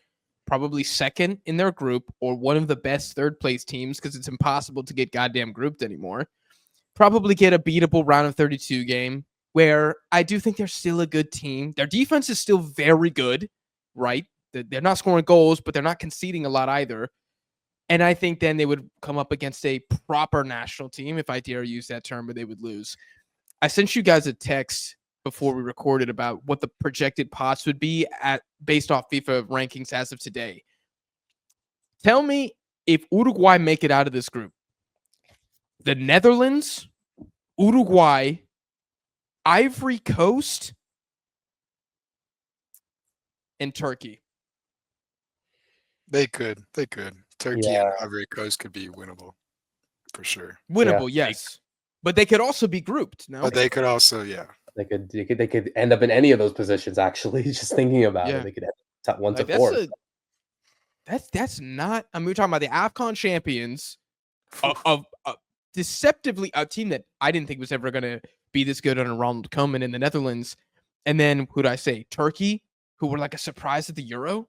probably second in their group or one of the best third place teams because it's impossible to get goddamn grouped anymore. Probably get a beatable round of 32 game where I do think they're still a good team. Their defense is still very good, right? They're not scoring goals, but they're not conceding a lot either. And I think then they would come up against a proper national team, if I dare use that term, but they would lose. I sent you guys a text before we recorded about what the projected pots would be based off FIFA rankings as of today. Tell me if Uruguay make it out of this group. The Netherlands, Uruguay, Ivory Coast, and Turkey. They could. Turkey Yeah. and Ivory Coast could be winnable for sure. Winnable, yes. But they could also be grouped, no? But they could also, They could end up in any of those positions. Actually, just thinking about Yeah. it, they could end up 1 to Like, 4. That's not. I mean, we're talking about the AFCON champions of deceptively a team that I didn't think was ever going to be this good under Ronald Koeman in the Netherlands, and then who'd I say? Turkey, who were like a surprise at the Euro.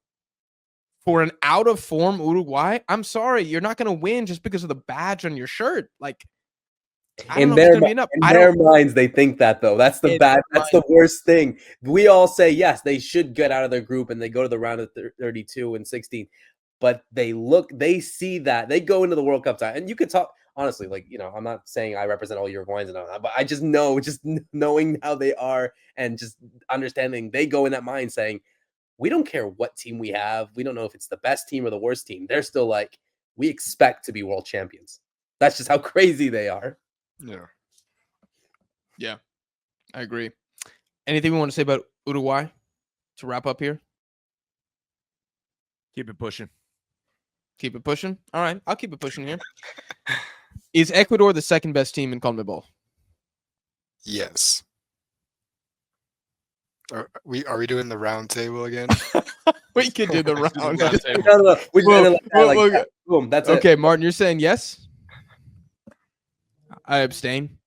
For an out of form Uruguay, I'm sorry, you're not going to win just because of the badge on your shirt. Like, I don't In know if it's gonna be enough. their minds, they think that though. That's the That's the worst thing. We all say yes, they should get out of their group and they go to the round of 32 and 16. But they see that they go into the World Cup time, and you could talk honestly. Like, I'm not saying I represent all Uruguayans and all that, but I just know, knowing how they are and just understanding, they go in that mind saying, we don't care what team we have. We don't know if it's the best team or the worst team. They're still like, we expect to be world champions. That's just how crazy they are. Yeah, I agree. Anything we want to say about Uruguay to wrap up here? Keep it pushing. Keep it pushing? All right, I'll keep it pushing here. Is Ecuador the second best team in CONMEBOL? yes. Are we doing the round table again? We can do the round. No. We just ended like that. Boom. That's it. Okay, Martin, you're saying yes? I abstain.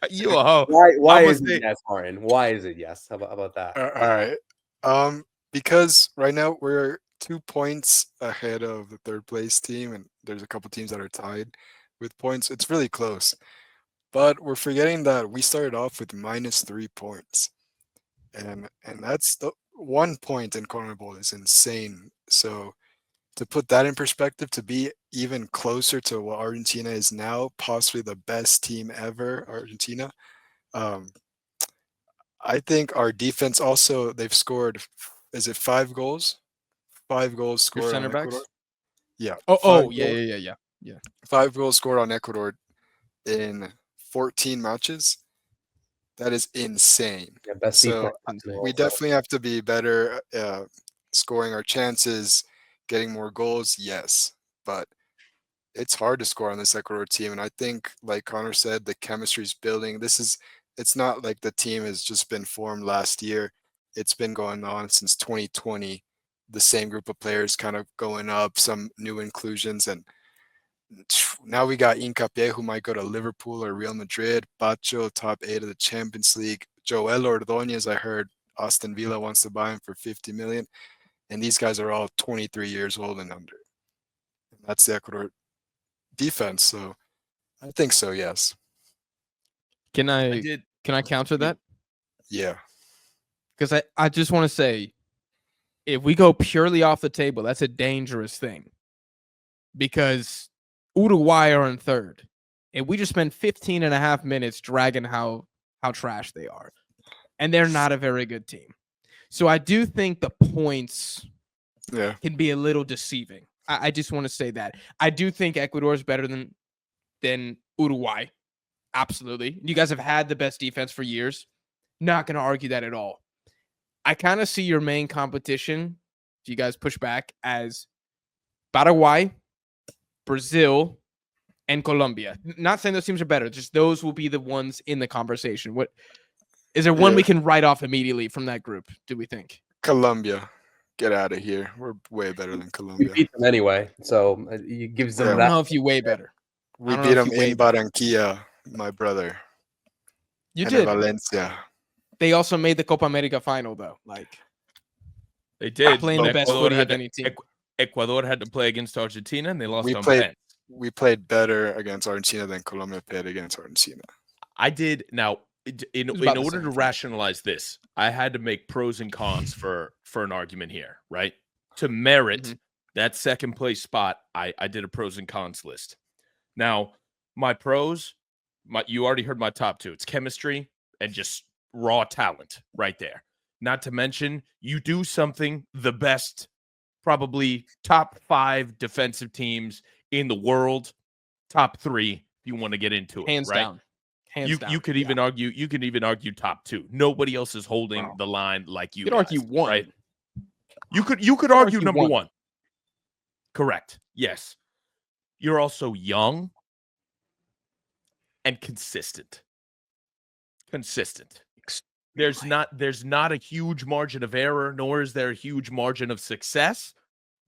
You a hoe. Why is it yes, Martin? Why is it yes? How about that? all right. Because right now we're 2 points ahead of the third place team, and there's a couple teams that are tied with points. It's really close. But we're forgetting that we started off with -3 points. And that's the 1 point in CONMEBOL is insane. So to put that in perspective, to be even closer to what Argentina is now, possibly the best team ever, Argentina. I think our defense also, they've scored, is it 5 goals? 5 goals scored. Your center on backs? Ecuador. Yeah. Yeah. 5 goals scored on Ecuador in 14 matches. That is insane. Yeah, best So defense. we definitely have to be better scoring our chances, getting more goals, yes. But it's hard to score on this Ecuador team. And I think, like Connor said, the chemistry's building. It's not like the team has just been formed last year. It's been going on since 2020. The same group of players kind of going up, some new inclusions. And now we got Hincapié, who might go to Liverpool or Real Madrid. Bacho, top 8 of the Champions League. Joel Ordóñez, I heard Aston Villa wants to buy him for 50 million. And these guys are all 23 years old and under. And that's the Ecuador defense. So I think so, yes. Can I counter that? Yeah. Because I just want to say, if we go purely off the table, that's a dangerous thing. Because Uruguay are in third. And we just spent 15 and a half minutes dragging how trash they are. And they're not a very good team. So I do think the points can be a little deceiving. I just want to say that. I do think Ecuador is better than Uruguay. Absolutely. You guys have had the best defense for years. Not going to argue that at all. I kind of see your main competition, if you guys push back, as Paraguay, Brazil, and Colombia. Not saying those teams are better. Just those will be the ones in the conversation. What is there one we can write off immediately from that group, do we think? Colombia. Get out of here. We're way better than Colombia. We beat them anyway, so it gives them I that. don't know if you way better. We beat them in Barranquilla, my brother. You and did. In Valencia. They also made the Copa America final, though. Like, They did. Playing the best Ecuador footy had of to- any team. Ecuador had to play against Argentina, and they lost We on played pen. we played better against Argentina than Colombia played against Argentina. I did. Now, in was about the order same to thing. rationalize this, I had to make pros and cons for an argument here, right? To merit Mhm. that second place spot, I did a pros and cons list. Now, my pros, you already heard my top two. It's chemistry and just raw talent right there. Not to mention, you do something the best, probably top 5 defensive teams in the world, top 3 if you want to get into it, Hands right? down. Hands You down. could even argue top 2. Nobody else is holding Wow. the line like you You could guys, argue one. right? You could argue argue number one. 1. Correct. Yes. You're also young and consistent. There's not a huge margin of error, nor is there a huge margin of success.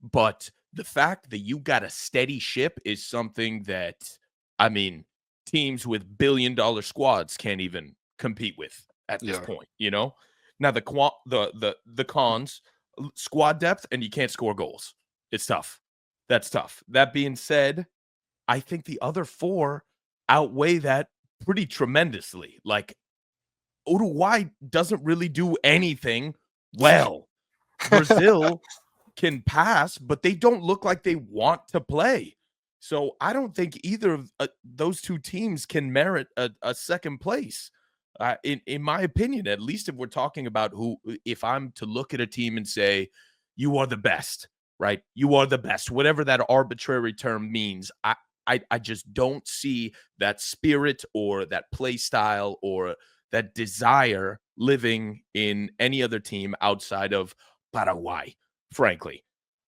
But the fact that you got a steady ship is something that, I mean, teams with billion-dollar squads can't even compete with at this point. You know. Now the cons, squad depth, and you can't score goals. It's tough. That's tough. That being said, I think the other 4 outweigh that pretty tremendously. Like, Uruguay doesn't really do anything well. Brazil can pass, but they don't look like they want to play. So I don't think either of those two teams can merit a second place. In my opinion, at least if we're talking about if I'm to look at a team and say, you are the best, right? You are the best, whatever that arbitrary term means. I just don't see that spirit or that play style or that desire living in any other team outside of Paraguay, frankly.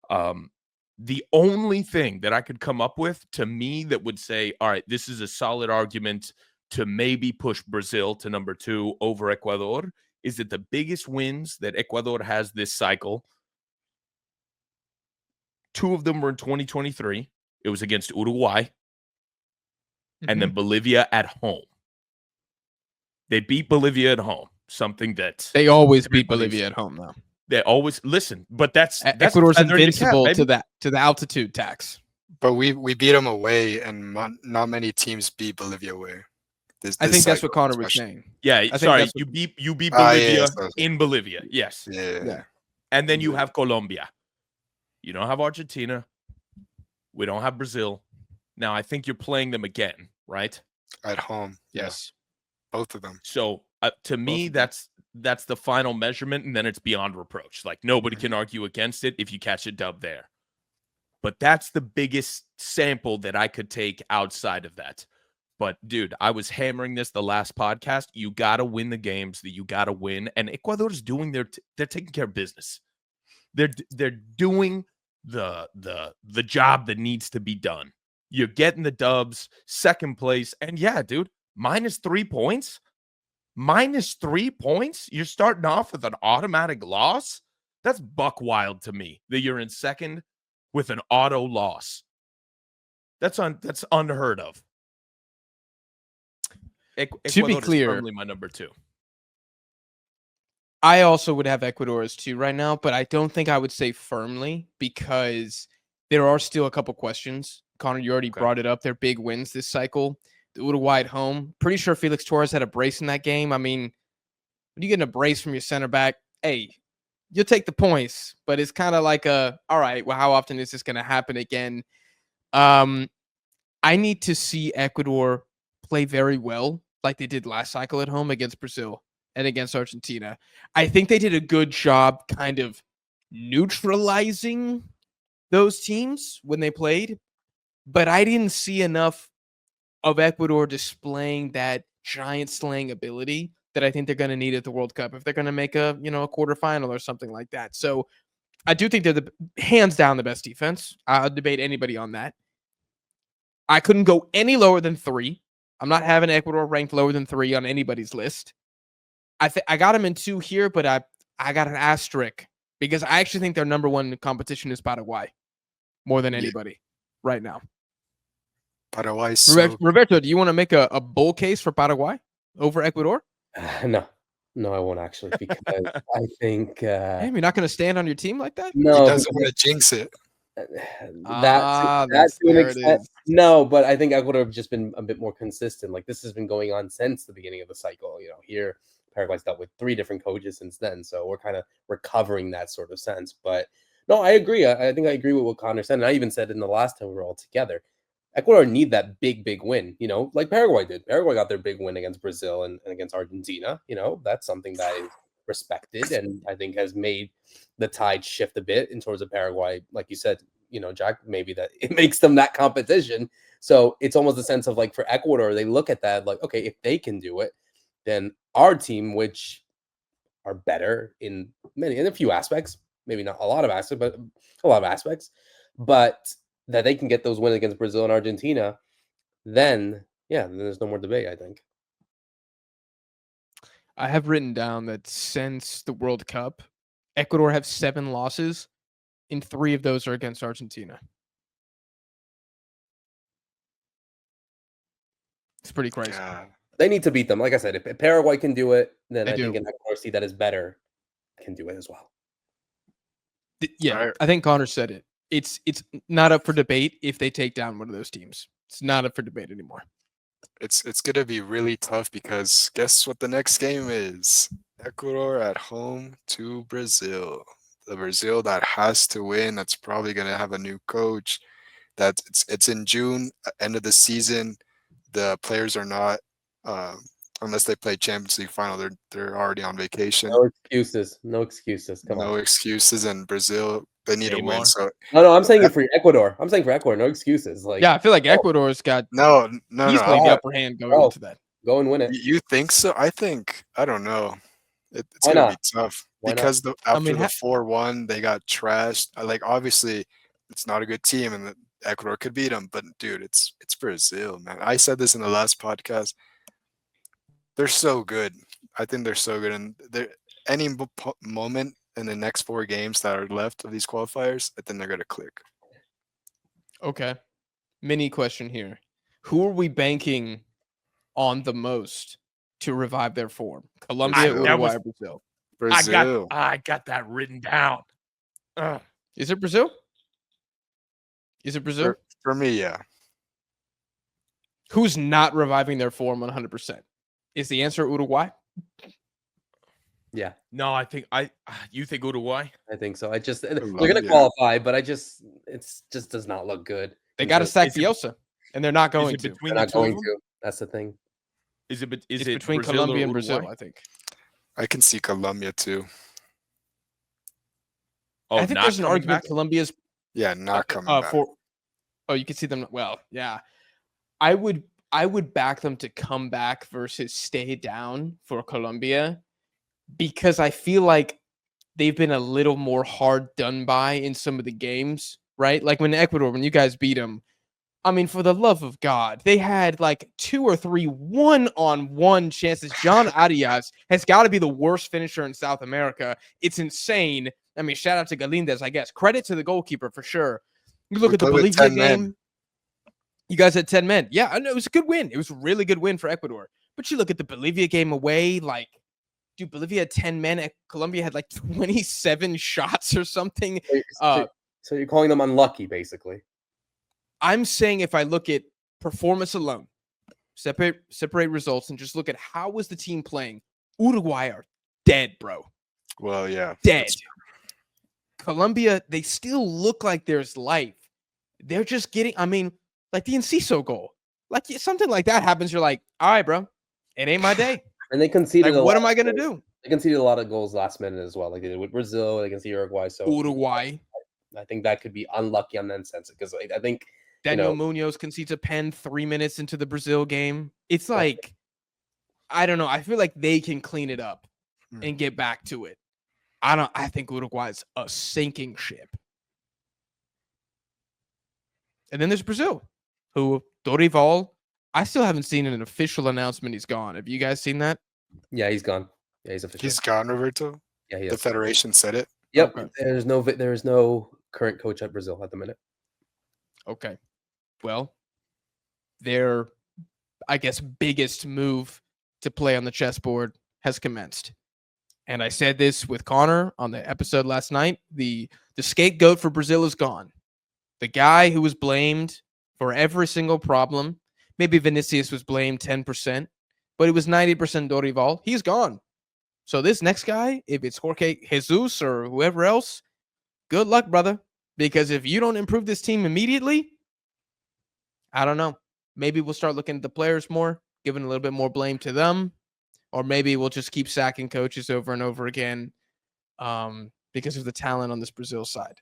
The only thing that I could come up with, to me, that would say, all right, this is a solid argument to maybe push Brazil to number 2 over Ecuador, is that the biggest wins that Ecuador has this cycle, 2 of them were in 2023. It was against Uruguay and then Bolivia at home. They beat Bolivia at home, something that They always beat Bolivia at home, though. They always listen, but that's Ecuador's feather in your cap, invincible baby. to the altitude tax. But we beat them away, and not many teams beat Bolivia away. I think that's cycle what Connor was especially. saying. Yeah, think sorry, that's you beat Ah, Bolivia yes, yes. in Bolivia. Yes. Yeah. And then you have Colombia. You don't have Argentina. We don't have Brazil. Now I think you're playing them again, right? At home. Yes. Both of them. So to me, of them. that's the final measurement, and then it's beyond reproach. Like, nobody Mm-hmm. can argue against it if you catch a dub there. But that's the biggest sample that I could take outside of that. But dude, I was hammering this the last podcast. You got to win the games that you got to win, and Ecuador's doing they're taking care of business. They're doing the job that needs to be done. You're getting the dubs, second place, and yeah, dude, -3 points. -3 points. You're starting off with an automatic loss. That's buck wild to me that you're in second with an auto loss. That's unheard of. Ecuador is clear, firmly my number 2. I also would have Ecuador as 2 right now, but I don't think I would say firmly because there are still a couple questions. Connor, you already brought it up. They're big wins this cycle. The Uruguay at home. Pretty sure Felix Torres had a brace in that game. I mean, when you get a brace from your center back, hey, you'll take the points, but it's kind of like all right, well, how often is this going to happen again? I need to see Ecuador play very well like they did last cycle at home against Brazil and against Argentina. I think they did a good job kind of neutralizing those teams when they played, but I didn't see enough of Ecuador displaying that giant slaying ability that I think they're going to need at the World Cup if they're going to make a quarterfinal or something like that. So I do think they're the hands down the best defense. I'll debate anybody on that. I couldn't go any lower than 3. I'm not having Ecuador ranked lower than 3 on anybody's list. I got them in 2 here, but I got an asterisk because I actually think their number 1 competition is Paraguay more than anybody right now. Paraguay. Roberto, do you want to make a bull case for Paraguay over Ecuador? No. No, I won't actually because I think Damn, you're not going to stand on your team like that? He no, doesn't want to jinx it. that to an there it extent. is. No, but I think I would have just been a bit more consistent. Like this has been going on since the beginning of the cycle. Here Paraguay's dealt with 3 different coaches since then, so we're kind of recovering that sort of sense. But no, I agree. I think I agree with what Connor said, and I even said in the last time we were all together. Ecuador need that big win, like Paraguay did. Paraguay got their big win against Brazil and against Argentina. That's something that is respected and I think has made the tide shift a bit in towards of Paraguay. Like you said, Jack, maybe that it makes them that competition. So it's almost a sense of like for Ecuador, they look at that like, okay, if they can do it, then our team, which are better in a few aspects, maybe not a lot of aspects, but a lot of aspects, but that they can get those wins against Brazil and Argentina, then there's no more debate, I think. I have written down that since the World Cup, Ecuador have 7 losses, and 3 of those are against Argentina. It's pretty crazy. God. They need to beat them. Like I said, if Paraguay can do it, then They I think do. an Ecuador that is better can do it as well. Yeah, Alright. I think Connor said it. It's not up for debate if they take down one of those teams. It's not up for debate anymore. It's gonna be really tough because guess what the next game is? Ecuador at home to Brazil. The Brazil that has to win. That's probably gonna have a new coach. That it's in June, end of the season. The players are not, unless they play Champions League final. They're already on vacation. No excuses. No excuses. Come No on. excuses. And Brazil, they need a win. Neymar. So No, I'm saying it for Ecuador. I'm saying for Ecuador, no excuses. Like, Yeah, I feel like Ecuador's got no. easily the upper hand going into that. go and win it. You think so? I don't know. It's Why gonna not? be tough Why not? because after mean, the 4-1, they got trashed. Like obviously, it's not a good team, and Ecuador could beat them. But dude, it's Brazil, man. I said this in the last podcast. They're so good. I think they're so good, and there any moment in the next 4 games that are left of these qualifiers, I think they're gonna click. Okay. Mini question here. Who are we banking on the most to revive their form? Colombia, Brazil. Uruguay, or Brazil? Brazil. I got that written down. Is it Brazil? Is it Brazil? For me, yeah. Who's not reviving their form 100%? Is the answer Uruguay? Yeah, No, I think you think Uruguay? I think so. They're going to Colombia. qualify, but it just does not look good. They got to sack Is it- Bielsa, and they're not Is going it to. between They're the not two of going them? to. That's the thing. Is it It's between between Brazil Colombia or and Brazil, Uruguay? I think. I can see Colombia too. Oh, I think not there's an coming argument back? Colombia's Yeah, not coming back. for. Oh, you can see them. Well, yeah, I would back them to come back versus stay down for Colombia because I feel like they've been a little more hard done by in some of the games, right? Like when Ecuador, when you guys beat them, I mean, for the love of God, they had like 2 or 3 one-on-one chances. John Arias has got to be the worst finisher in South America. It's insane. I mean, shout out to Galindez, I guess. Credit to the goalkeeper for sure. You look We at the played with Bolivia 10 men. game. You guys had 10 men. Yeah, I know it was a good win. It was a really good win for Ecuador. But you look at the Bolivia game away, like, dude, Bolivia had 10 men. Colombia had like 27 shots or something. So you're calling them unlucky, basically. I'm saying if I look at performance alone, separate results, and just look at how was the team playing, Uruguay are dead, bro. Well, yeah. Dead. Colombia, they still look like there's life. They're just getting, I mean, like the Enciso goal. Like something like that happens, you're like, all right, bro, it ain't my day. And they conceded Like, a what lot am I of going to goals. do? They conceded a lot of goals last minute as well, like they did with Brazil. They conceded Uruguay. So Uruguay. I think that could be unlucky on that sense because I think Daniel Munoz concedes a pen 3 minutes into the Brazil game. It's like, I don't know. I feel like they can clean it up and get back to it. I think Uruguay's a sinking ship. And then there's Brazil, who Dorival, I still haven't seen an official announcement he's gone. Have you guys seen that? Yeah, he's gone. Yeah, he's official. He's gone, Roberto. Yeah, he The is. Federation said it. Yep. Okay. There is no current coach at Brazil at the minute. Okay. Well, their, I guess, biggest move to play on the chessboard has commenced. And I said this with Connor on the episode last night. The scapegoat for Brazil is gone. The guy who was blamed for every single problem, maybe Vinicius was blamed 10%, but it was 90% Dorival. He's gone. So this next guy, if it's Jorge Jesus or whoever else, good luck, brother. Because if you don't improve this team immediately, I don't know. Maybe we'll start looking at the players more, giving a little bit more blame to them. Or maybe we'll just keep sacking coaches over and over again because of the talent on this Brazil side.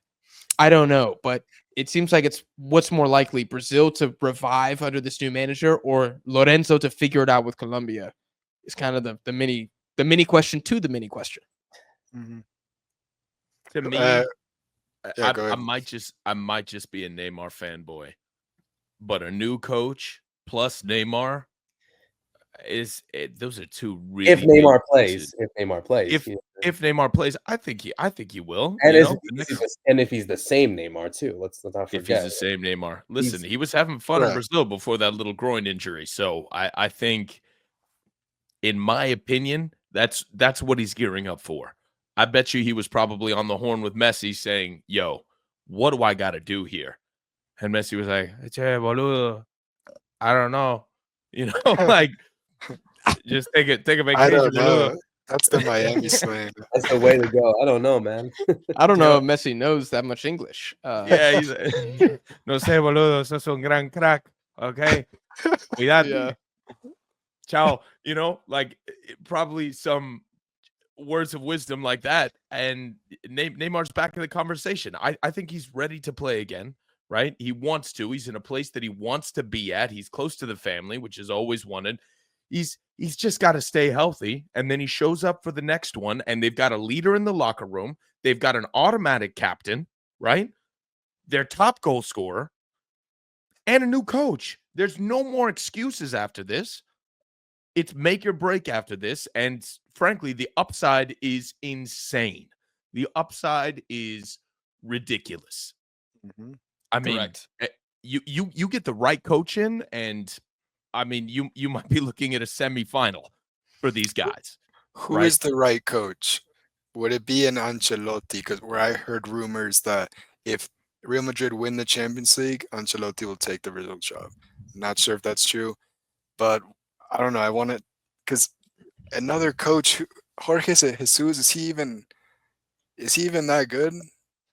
I don't know, but it seems like it's what's more likely, Brazil to revive under this new manager or Lorenzo to figure it out with Colombia is kind of the mini question to the mini question. Mm-hmm. To me, Yeah, I go ahead. might just be a Neymar fanboy, but a new coach plus Neymar those are two really If big Neymar pieces. plays, If Neymar plays, I think he will. and You as know, if he's the same Neymar too. Let's not if forget. he's the same Neymar. Listen, He's- he was having fun in Right. Brazil before that little groin injury. So I think, in my opinion, that's what he's gearing up for. I bet you he was probably on the horn with Messi saying, "Yo, what do I got to do here?" And Messi was like, "Che, boludo, I don't know." You know, like, just take a I vacation, don't boludo. know. That's the Miami slang. That's the way to go. I don't know, man. I don't know Yeah. if Messi knows that much English. Yeah, he's no sé, boludo, sos un gran crack. Okay, cuidate. Yeah. Ciao. You know, like probably some words of wisdom like that. And Neymar's back in the conversation. I think he's ready to play again, right? He wants to. He's in a place that he wants to be at. He's close to the family, which is always wanted. He's just got to stay healthy. And then he shows up for the next one. And they've got a leader in the locker room. They've got an automatic captain, right? Their top goal scorer and a new coach. There's no more excuses after this. It's make or break after this. And frankly, the upside is insane. The upside is ridiculous. Mm-hmm. I mean, Correct. you get the right coach in, and I mean, you might be looking at a semifinal for these guys. Who Right. is the right coach? Would it be an Ancelotti? Because where I heard rumors that if Real Madrid win the Champions League, Ancelotti will take the Brazil job. Not sure if that's true, but I don't know. I want to, because another coach, Jorge Jesus, is he even that good?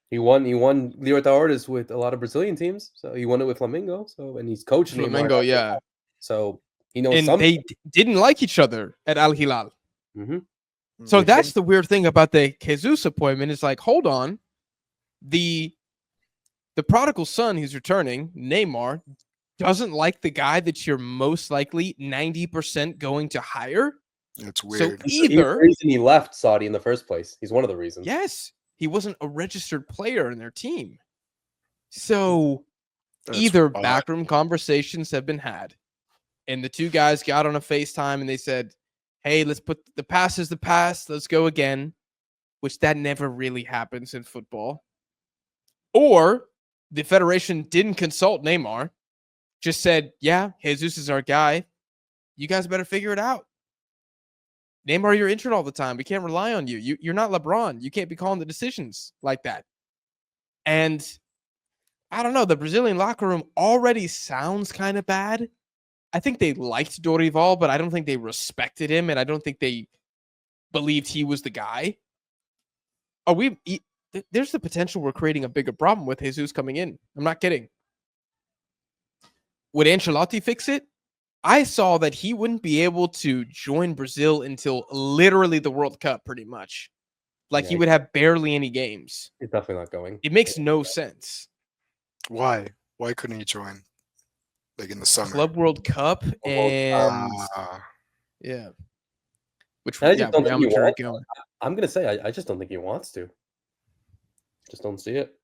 He won Libertadores with a lot of Brazilian teams. So he won it with Flamengo. So and he's coaching Neymar Flamengo, now. yeah. So he knows And something. they didn't like each other at Al Hilal. Mm-hmm. So They that's the weird thing about the Jesus appointment is like, hold on. The prodigal son who's returning, Neymar, doesn't like the guy that you're most likely 90% going to hire. It's So weird. He's the either, reason he left Saudi in the first place. He's one of the reasons. yes, he wasn't a registered player in their team. So That's either odd. backroom conversations have been had, and the two guys got on a FaceTime and they said, hey, let's put the past is the past. Let's go again, which that never really happens in football. Or the federation didn't consult Neymar, just said, yeah, Jesus is our guy. You guys better figure it out. Neymar, you're injured all the time. We can't rely on you. You're not LeBron. You can't be calling the decisions like that. And I don't know. The Brazilian locker room already sounds kind of bad. I think they liked Dorival, but I don't think they respected him, and I don't think they believed he was the guy. There's the potential we're creating a bigger problem with Jesus coming in. I'm not kidding. Would Ancelotti fix it? I saw that he wouldn't be able to join Brazil until literally the World Cup, pretty much. Like he Yeah. would have barely any games. He's definitely not going. It makes no sense. Why? Why couldn't he join? Like in the summer. Club World Cup and yeah. Which I just don't Real think he Madrid wants going. I'm gonna say I just don't think he wants to. Just don't see it.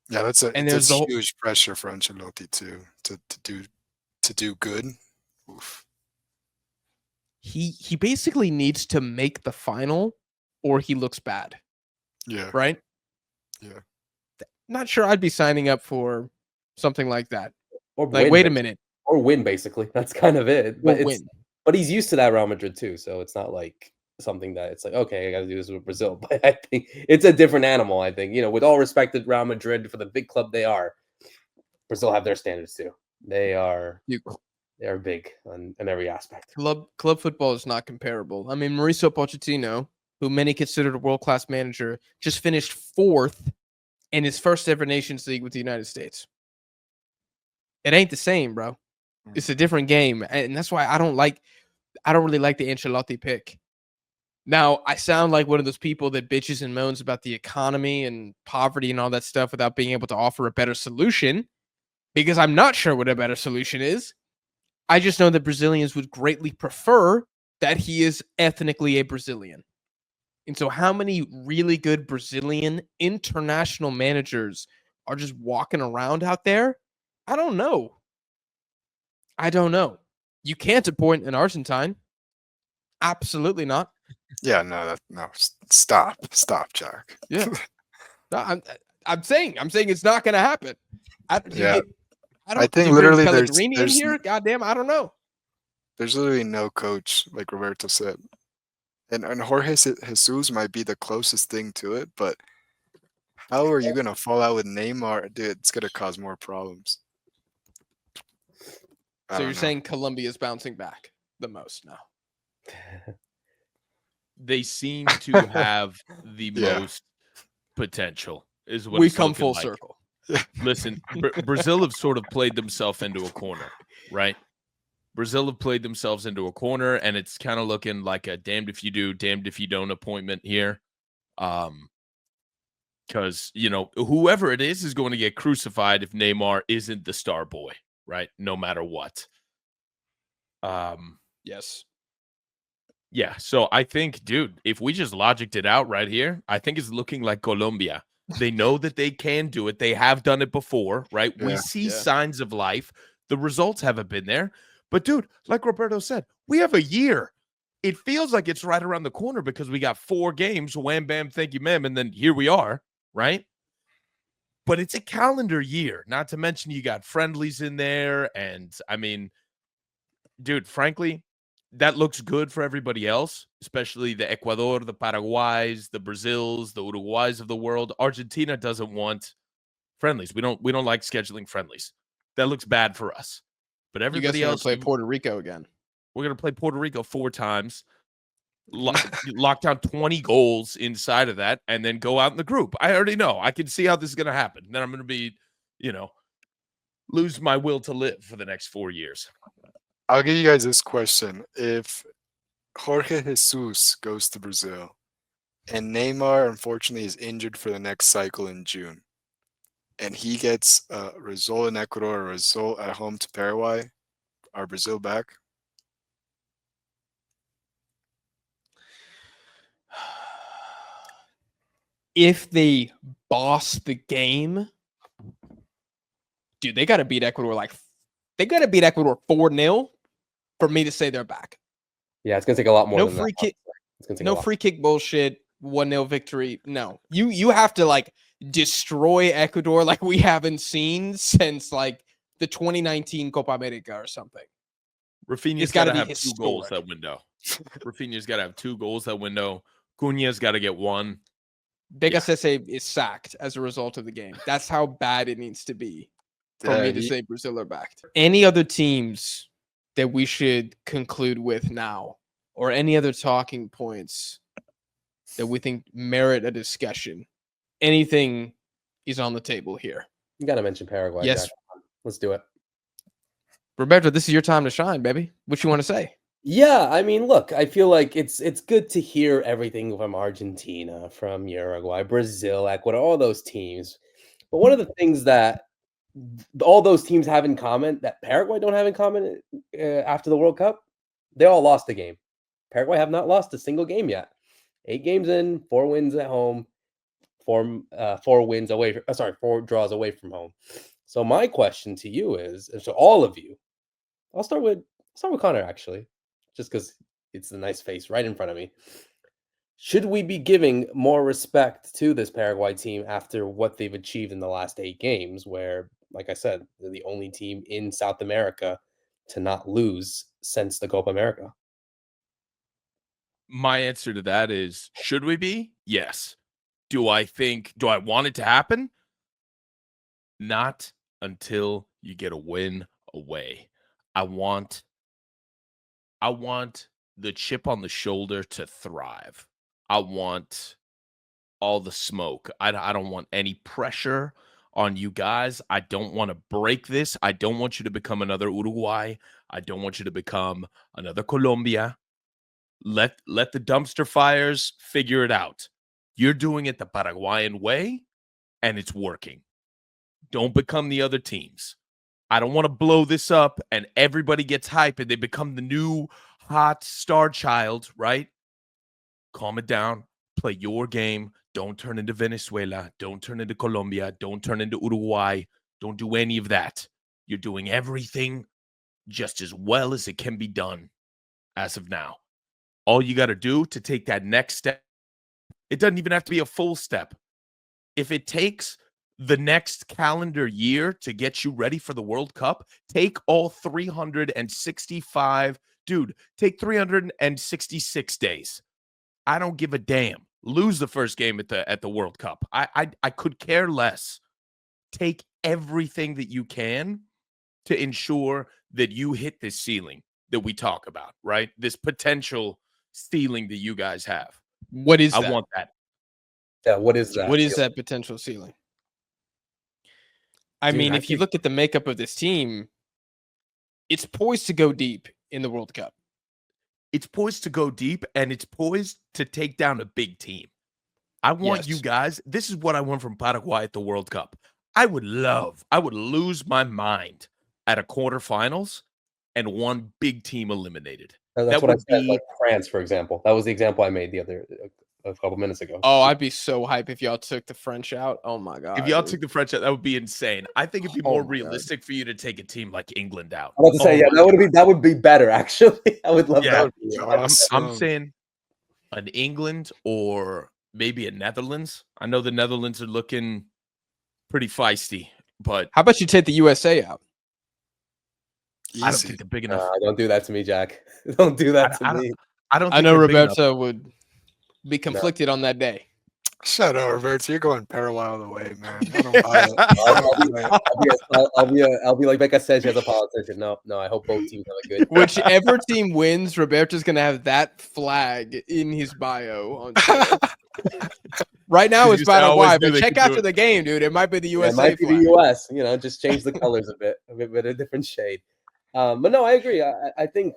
Yeah, And it's there's the whole- huge pressure for Ancelotti to do good. Oof. He basically needs to make the final or he looks bad, Yeah. right? Yeah. Not sure I'd be signing up for something like that. Or Like, win, wait a basically. minute. Or win, basically. That's kind of it. We'll But win. but he's used to that Real Madrid too, so it's not like something that it's like, okay, I got to do this with Brazil. But I think it's a different animal. I think, with all respect to Real Madrid for the big club they are, Brazil have their standards too. They are big in every aspect. Club football is not comparable. I mean, Mauricio Pochettino, who many considered a world-class manager, just finished 4th in his first ever Nations League with the United States. It ain't the same, bro. It's a different game, and that's why I don't really like the Ancelotti pick. Now, I sound like one of those people that bitches and moans about the economy and poverty and all that stuff without being able to offer a better solution, because I'm not sure what a better solution is. I just know that Brazilians would greatly prefer that he is ethnically a Brazilian. And so how many really good Brazilian international managers are just walking around out there? I don't know. You can't appoint an Argentine. Absolutely not. Yeah, no, stop, Jack. Yeah. No, I'm saying it's not going to happen. I think do you literally bring Pellegrini in here? Goddamn, I don't know. There's literally no coach, like Roberto said. And Jorge Jesus might be the closest thing to it, but how are you going to fall out with Neymar? Dude, it's going to cause more problems. So you're saying Colombia is bouncing back the most now? They seem to have the most potential, is what we it's come full like. circle. Listen, Brazil have sort of played themselves into a corner, right? Brazil have played themselves into a corner, and it's kind of looking like a damned if you do, damned if you don't appointment here. Because, whoever it is going to get crucified if Neymar isn't the star boy, right? No matter what. Yes. Yeah, so I think, dude, if we just logicked it out right here, I think it's looking like Colombia. They know that they can do it. They have done it before, right? Yeah. We see signs of life. The results haven't been there. But, dude, like Roberto said, we have a year. It feels like it's right around the corner because we got 4 games, wham, bam, thank you, ma'am, and then here we are, right? But it's a calendar year, not to mention you got friendlies in there. And, I mean, dude, frankly, that looks good for everybody else, especially the Ecuador, the Paraguays, the Brazils, the Uruguays of the world. Argentina doesn't want friendlies. We don't like scheduling friendlies. That looks bad for us. But everybody you guys else play Puerto Rico again. We're going to play Puerto Rico 4 times. Lock down 20 goals inside of that and then go out in the group. I already know. I can see how this is going to happen. Then I'm going to be, lose my will to live for the next 4 years. I'll give you guys this question. If Jorge Jesus goes to Brazil and Neymar, unfortunately, is injured for the next cycle in June, and he gets a result in Ecuador, a result at home to Paraguay, are Brazil back? If they boss the game, dude, they got to beat Ecuador they got to beat Ecuador 4-0 for me to say they're back. Yeah, it's gonna take a lot more. No than free that. kick. It's gonna take No free kick bullshit. 1-0 victory. No, you have to destroy Ecuador like we haven't seen since the 2019 Copa America or something. Rafinha's got to have 2 goals that window. Rafinha's got to have 2 goals that window. Cunha's got to get 1. Becasese is sacked as a result of the game. That's how bad it needs to be for me to say Brazil are back. Any other teams that we should conclude with now, or any other talking points that we think merit a discussion? Anything is on the table here. You got to mention Paraguay. Yes. Jack. Let's do it. Roberto, this is your time to shine, baby. What you want to say? Yeah, I mean, look, I feel like it's good to hear everything from Argentina, from Uruguay, Brazil, Ecuador, all those teams. But one of the things that all those teams have in common that Paraguay don't have in common after the World Cup, they all lost a game. Paraguay have not lost a single game yet. 8 games in, 4 wins at home, 4 wins away. 4 draws away from home. So my question to you is, and to all of you, I'll start with Connor actually, just because it's the nice face right in front of me. Should we be giving more respect to this Paraguay team after what they've achieved in the last 8 games, where, like I said, they're the only team in South America to not lose since the Copa America? My answer to that is, should we be? Yes. Do I want it to happen? Not until you get a win away. I want the chip on the shoulder to thrive. I want all the smoke. I don't want any pressure on you guys. I don't want to break this. I don't want you to become another Uruguay. I don't want you to become another Colombia. Let the dumpster fires figure it out. You're doing it the Paraguayan way, and it's working. Don't become the other teams. I don't want to blow this up and everybody gets hype and they become the new hot star child, right? Calm it down. Play your game. Don't turn into Venezuela. Don't turn into Colombia. Don't turn into Uruguay. Don't do any of that. You're doing everything just as well as it can be done as of now. All you got to do to take that next step, it doesn't even have to be a full step. If it takes the next calendar year to get you ready for the World Cup, take all 365, take 366 days. I don't give a damn. Lose the first game at the World Cup. I could care less. Take everything that you can to ensure that you hit this ceiling that we talk about, right? This potential ceiling that you guys have. What is that? I want that. Yeah, what is that? What is that potential ceiling? I Dude, mean, I if you think- look at the makeup of this team, it's poised to go deep in the World Cup. It's poised to go deep and it's poised to take down a big team. I want you Yes. guys, this is what I want from Paraguay at the World Cup. I would lose my mind at a quarterfinals and one big team eliminated. That's That what I would said. be- Like France, for example. That was the example I made the other a couple minutes ago. Oh, I'd be so hype if y'all took the French out. Oh my god! If y'all dude. took the French out, that would be insane. I think it'd be Oh more my God. realistic for you to take a team like England out. I was about to say, yeah, my that would be better. Actually, I would love Yeah, that. would be Yeah. I'm awesome. saying an England or maybe a Netherlands. I know the Netherlands are looking pretty feisty, but How about you take the USA out? I don't Easy. think they're big enough. Don't do that to me, Jack. Don't do that I to me. I don't I think know they're big enough. Roberto would be conflicted on that day. Shut up, Roberto. You're going Paraguay all the way, man. I don't buy it. I don't buy it. I'll be like Becca said, she has a politician. No, I hope both teams have a good. Whichever team wins, Roberto's gonna have that flag in his bio on Twitter. Right now You it's just always Paraguay, knew but they check could do after it. the game, dude. It might be the Yeah, USA it might be flag. the U.S. Just change the colors a bit a different shade. But no, I agree. I think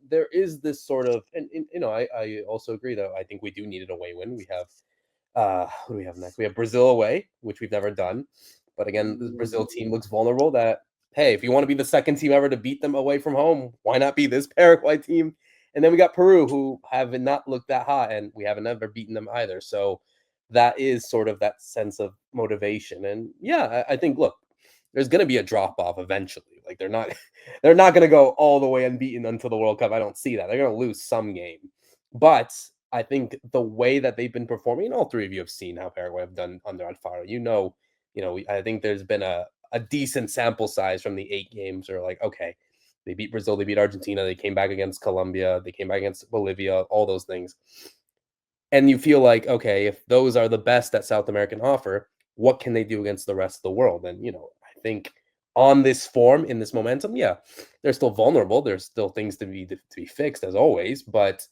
there is this sort of, and I also agree that I think we do need an away win. We have who do we have next? We have Brazil away, which we've never done. But again, the Brazil team looks vulnerable. That hey, if you want to be the second team ever to beat them away from home, why not be this Paraguay team? And then we got Peru, who have not looked that hot, and we haven't ever beaten them either. So that is sort of that sense of motivation. And yeah, I think look, there's going to be a drop off eventually. Like they're not going to go all the way unbeaten until the World Cup. I don't see that. They're going to lose some game. But I think the way that they've been performing, and all three of you have seen how Paraguay have done under Alfaro. I think there's been a decent sample size from the 8 games. Or like, okay, they beat Brazil, they beat Argentina, they came back against Colombia, they came back against Bolivia, all those things. And you feel like, okay, if those are the best that South America can offer, what can they do against the rest of the world? And, I think on this form, in this momentum, yeah, they're still vulnerable. There's still things to be fixed as always. But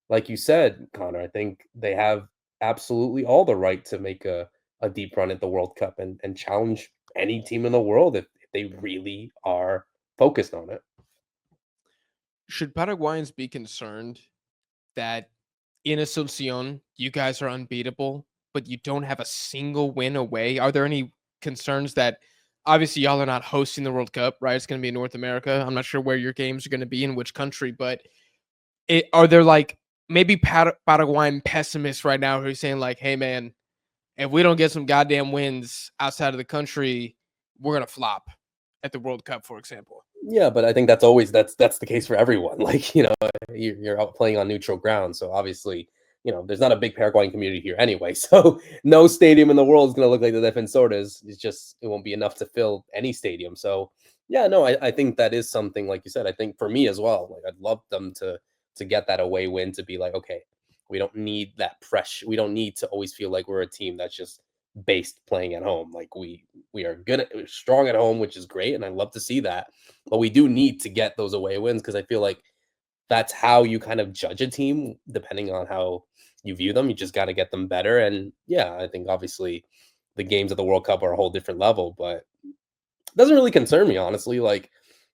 like you said, Connor, I think they have absolutely all the right to make a deep run at the World Cup and challenge any team in the world if they really are focused on it. Should Paraguayans be concerned that in Asuncion you guys are unbeatable, but you don't have a single win away? Are there any concerns that obviously y'all are not hosting the World Cup, right? It's going to be in North America. I'm not sure where your games are going to be in which country, but are there like maybe Paraguayan pessimists right now who are saying like, hey man, if we don't get some goddamn wins outside of the country, we're going to flop at the World Cup, for example? Yeah, but I think that's the case for everyone. Like, you're out playing on neutral ground. So obviously, there's not a big Paraguayan community here anyway. So no stadium in the world is going to look like the Defensores. It won't be enough to fill any stadium. So yeah, no, I think that is something, like you said, I think for me as well, like I'd love them to to get that away win to be like, okay, we don't need that pressure. We don't need to always feel like we're a team that's just based playing at home. Like we are good, we're strong at home, which is great, and I love to see that. But we do need to get those away wins because I feel like that's how you kind of judge a team, depending on how you view them. You just got to get them better. And yeah, I think obviously the games of the World Cup are a whole different level, but it doesn't really concern me, honestly. Like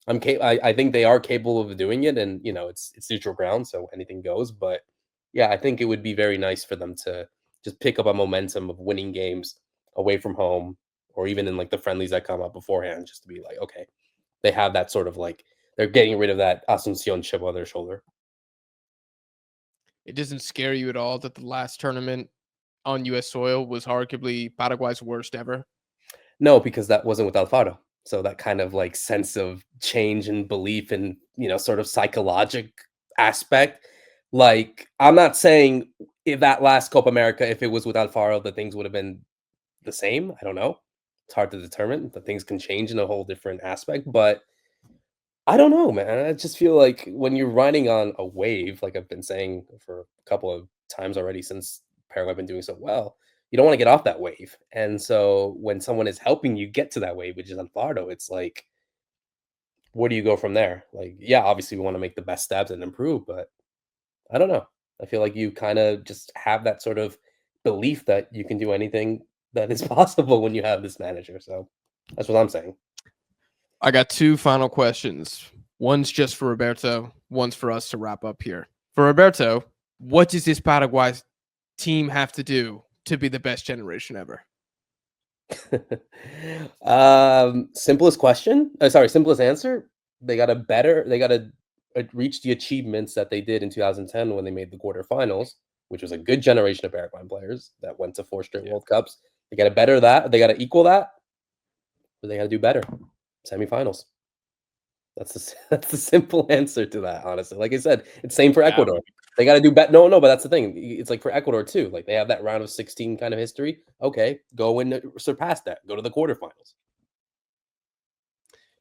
I think they are capable of doing it, and it's neutral ground, so anything goes. But yeah, I think it would be very nice for them to just pick up a momentum of winning games away from home, or even in like the friendlies that come up beforehand, just to be like, okay, they have that sort of like they're getting rid of that Asuncion chip on their shoulder. It doesn't scare you at all that the last tournament on U.S. soil was arguably Paraguay's worst ever? No, because that wasn't with Alfaro. So that kind of like sense of change and belief and sort of psychologic aspect. Like I'm not saying if that last Copa America, if it was with Alfaro, that things would have been the same. I don't know. It's hard to determine. But things can change in a whole different aspect. But I don't know, man. I just feel like when you're riding on a wave, like I've been saying for a couple of times already since Paraguay been doing so well, you don't want to get off that wave. And so when someone is helping you get to that wave, which is Alfaro, it's like, where do you go from there? Like, yeah, obviously we want to make the best steps and improve, but I don't know. I feel like you kind of just have that sort of belief that you can do anything that is possible when you have this manager. So that's what I'm saying. I got two final questions. One's just for Roberto, one's for us to wrap up here. For Roberto, what does this Paraguay team have to do to be the best generation ever? Simplest question. Simplest answer. They got to reach the achievements that they did in 2010 when they made the quarterfinals, which was a good generation of Paraguayan players that went to 4 straight World Cups. They got to better that. They got to equal that. But they got to do better. Semifinals. That's the simple answer to that, honestly. Like I said, it's same for Ecuador. They got to do better. No, but that's the thing. It's like for Ecuador too. Like they have that round of 16 kind of history. Okay, go and surpass that. Go to the quarterfinals.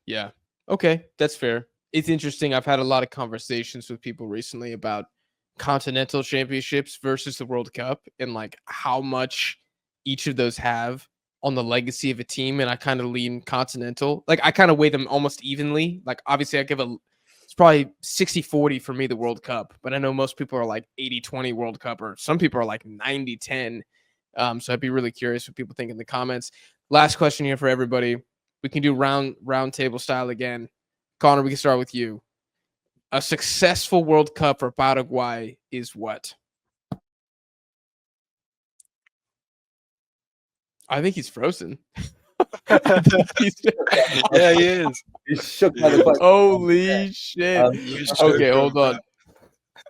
Yeah. Okay, that's fair. It's interesting. I've had a lot of conversations with people recently about continental championships versus the World Cup and like how much each of those have on the legacy of a team. And I kind of lean continental. Like I kind of weigh them almost evenly. Like obviously it's probably 60-40 for me, the World Cup, but I know most people are like 80-20 World Cup, or some people are like 90-10. So I'd be really curious what people think in the comments. Last question here for everybody. We can do round table style again. Connor, we can start with you. A successful World Cup for Paraguay is what? I think he's frozen. Yeah, he is. He's shook by the question. Holy shit. You Okay, should hold go, on. man.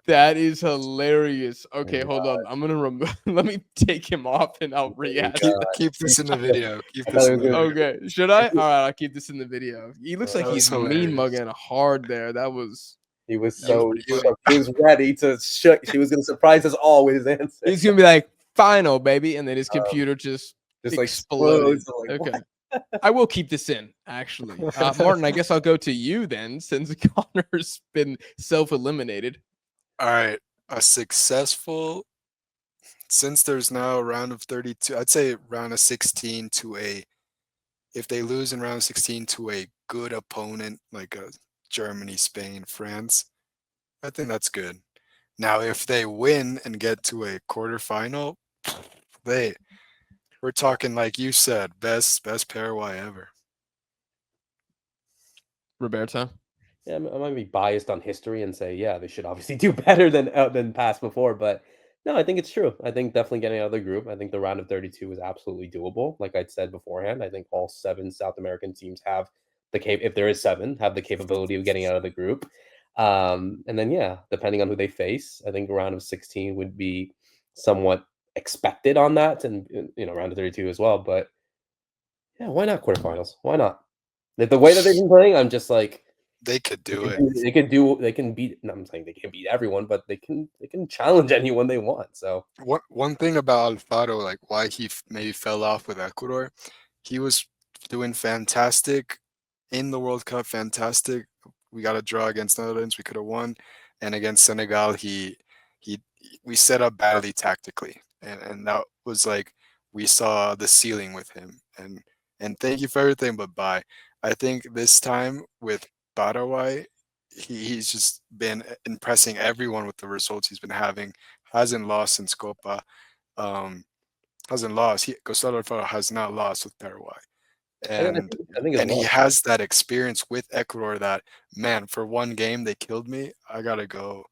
That is hilarious. Okay, hold on. I'm gonna let me take him off and I'll re-ask. Keep this in the video. Keep I this thought in it the was video. Okay, should I? All right, I'll keep this in the video. He looks like That he's was mean hilarious. mugging hard there. That was. He was That was so pretty shook. funny. He was ready to shook. He was going to surprise us all with his answer. He's gonna be like, "Final, baby," and then his computer just Just like exploded. explodes. I'm like, Okay. I will keep this in, actually. Martin, I guess I'll go to you then, since Connor's been self-eliminated. All right. A successful, since there's now a round of 32, I'd say round of 16 if they lose in round of 16 to a good opponent like a Germany, Spain, France, I think that's good. Now, if they win and get to a quarterfinal, we're talking, like you said, best Paraguay ever. Roberto? yeah, I might be biased on history and say, yeah, they should obviously do better than past before. But no, I think it's true. I think definitely getting out of the group. I think the round of 32 is absolutely doable. Like I said beforehand, I think all 7 South American teams have if there is 7, have the capability of getting out of the group. And then yeah, depending on who they face, I think a round of 16 would be somewhat expected on that, and round of 32 as well. But yeah, why not quarterfinals? Why not? The way that they've been playing, I'm just like They could do it. They can beat. No, I'm saying they can't beat everyone, but they can challenge anyone they want. So One thing about Alfaro, like why he maybe fell off with Ecuador, he was doing fantastic in the World Cup, fantastic. We got a draw against Netherlands. We could have won. and against Senegal, he we set up badly tactically, and that was like we saw the ceiling with him. And thank you for everything, but bye. I think this time with Paraguay, he's just been impressing everyone with the results he's been having. Hasn't lost since Copa. Um, hasn't lost. Costa Alfaro has not lost with Paraguay, And and I think as he well. has that experience with Ecuador. That man, for one game they killed me. I gotta go.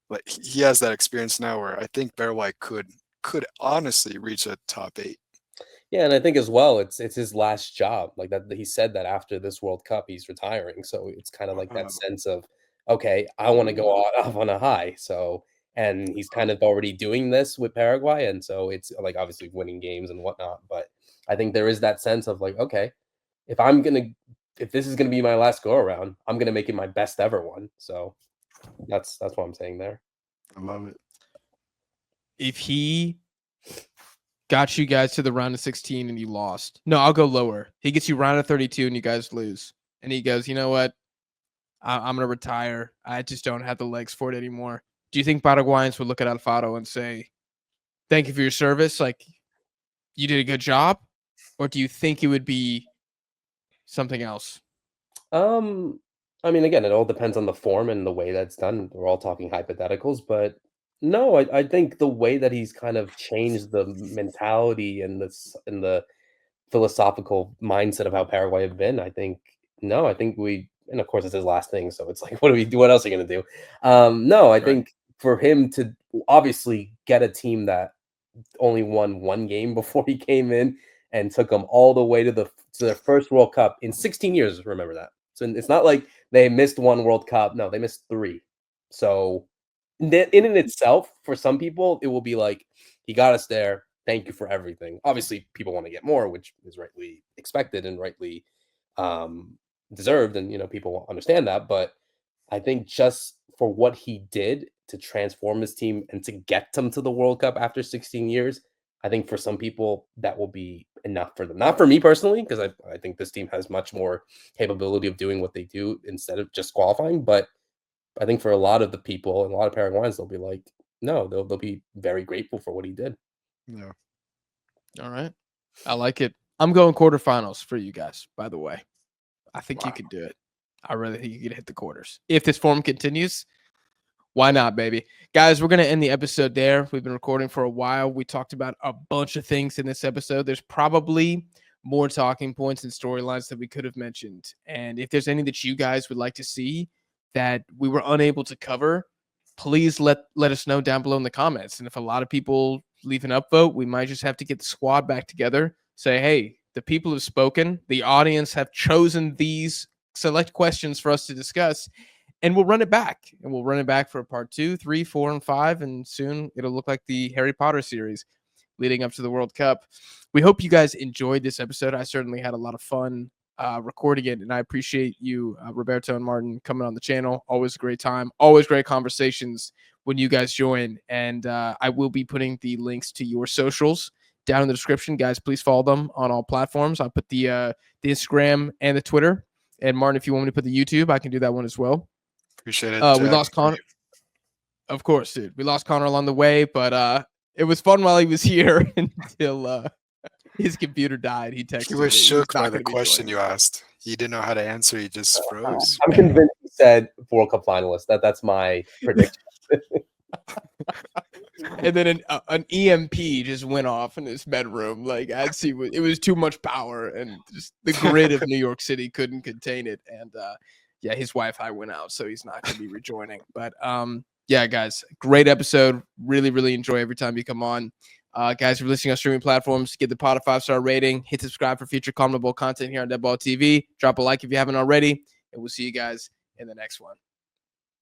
Like he has that experience now, where I think Paraguay could honestly reach a top 8. Yeah, and I think as well, it's his last job. Like that, he said that after this World Cup, he's retiring. So it's kind of like that sense of, okay, I want to go off on a high. So, and he's kind of already doing this with Paraguay, and so it's like obviously winning games and whatnot. But I think there is that sense of like, okay, if I'm gonna, if this is gonna be my last go around, I'm gonna make it my best ever one. So that's what I'm saying there. I love it. If he got you guys to the round of 16 and you lost, no, I'll go lower. He gets you round of 32 and you guys lose, and he goes, you know what? I'm gonna retire. I just don't have the legs for it anymore. Do you think Paraguayans would look at Alfaro and say, "Thank you for your service. Like you did a good job," or do you think it would be something else? Um, I mean, again, it all depends on the form and the way that's done. We're all talking hypotheticals, but no, I think the way that he's kind of changed the mentality and the philosophical mindset of how Paraguay have been, I think no, I think we and of course it's his last thing, so it's like what do we do? What else are you gonna do? No, I Right. think for him to obviously get a team that only won one game before he came in and took them all the way to their first World Cup in 16 years. Remember that. So it's not like they missed one World Cup. No, they missed 3. So in and itself, for some people, it will be like he got us there. Thank you for everything. Obviously, people want to get more, which is rightly expected and rightly deserved, and people understand that. But I think just for what he did to transform his team and to get them to the World Cup after 16 years, I think for some people that will be enough for them. Not for me personally, because I think this team has much more capability of doing what they do instead of just qualifying. But I think for a lot of the people and a lot of Paraguayans, they'll be like, no, they'll be very grateful for what he did. Yeah. All right, I like it. I'm going quarterfinals for you guys. By the way, I think you Wow. could do it. I really think you could hit the quarters if this form continues. Why not, baby? Guys, we're going to end the episode there. We've been recording for a while. We talked about a bunch of things in this episode. There's probably more talking points and storylines that we could have mentioned. And if there's any that you guys would like to see that we were unable to cover, please let us know down below in the comments. And if a lot of people leave an upvote, we might just have to get the squad back together. Say, hey, the people have spoken. The audience have chosen these select questions for us to discuss. And we'll run it back. And we'll run it back for part 2, 3, 4, and 5. And soon it'll look like the Harry Potter series leading up to the World Cup. We hope you guys enjoyed this episode. I certainly had a lot of fun recording it. And I appreciate you, Roberto and Martin, coming on the channel. Always a great time. Always great conversations when you guys join. And I will be putting the links to your socials down in the description. Guys, please follow them on all platforms. I'll put the Instagram and the Twitter. And Martin, if you want me to put the YouTube, I can do that one as well. Appreciate it. We lost Connor. Of course, dude. We lost Connor along the way, but it was fun while he was here until his computer died. He texted He me. was He's shook not by the gonna be question joining. you asked. He didn't know how to answer. He just froze. I'm convinced he said World Cup finalist. That's my prediction. And then an EMP just went off in his bedroom. Like I'd see, it was too much power, and just the grid of New York City couldn't contain it. And yeah, his Wi-Fi went out, so he's not going to be rejoining. But yeah, guys, great episode. Really, really enjoy every time you come on. Guys, if you're listening on streaming platforms, give the pod a 5-star rating. Hit subscribe for future CONMEBOL content here on Deadball TV. Drop a like if you haven't already, and we'll see you guys in the next one.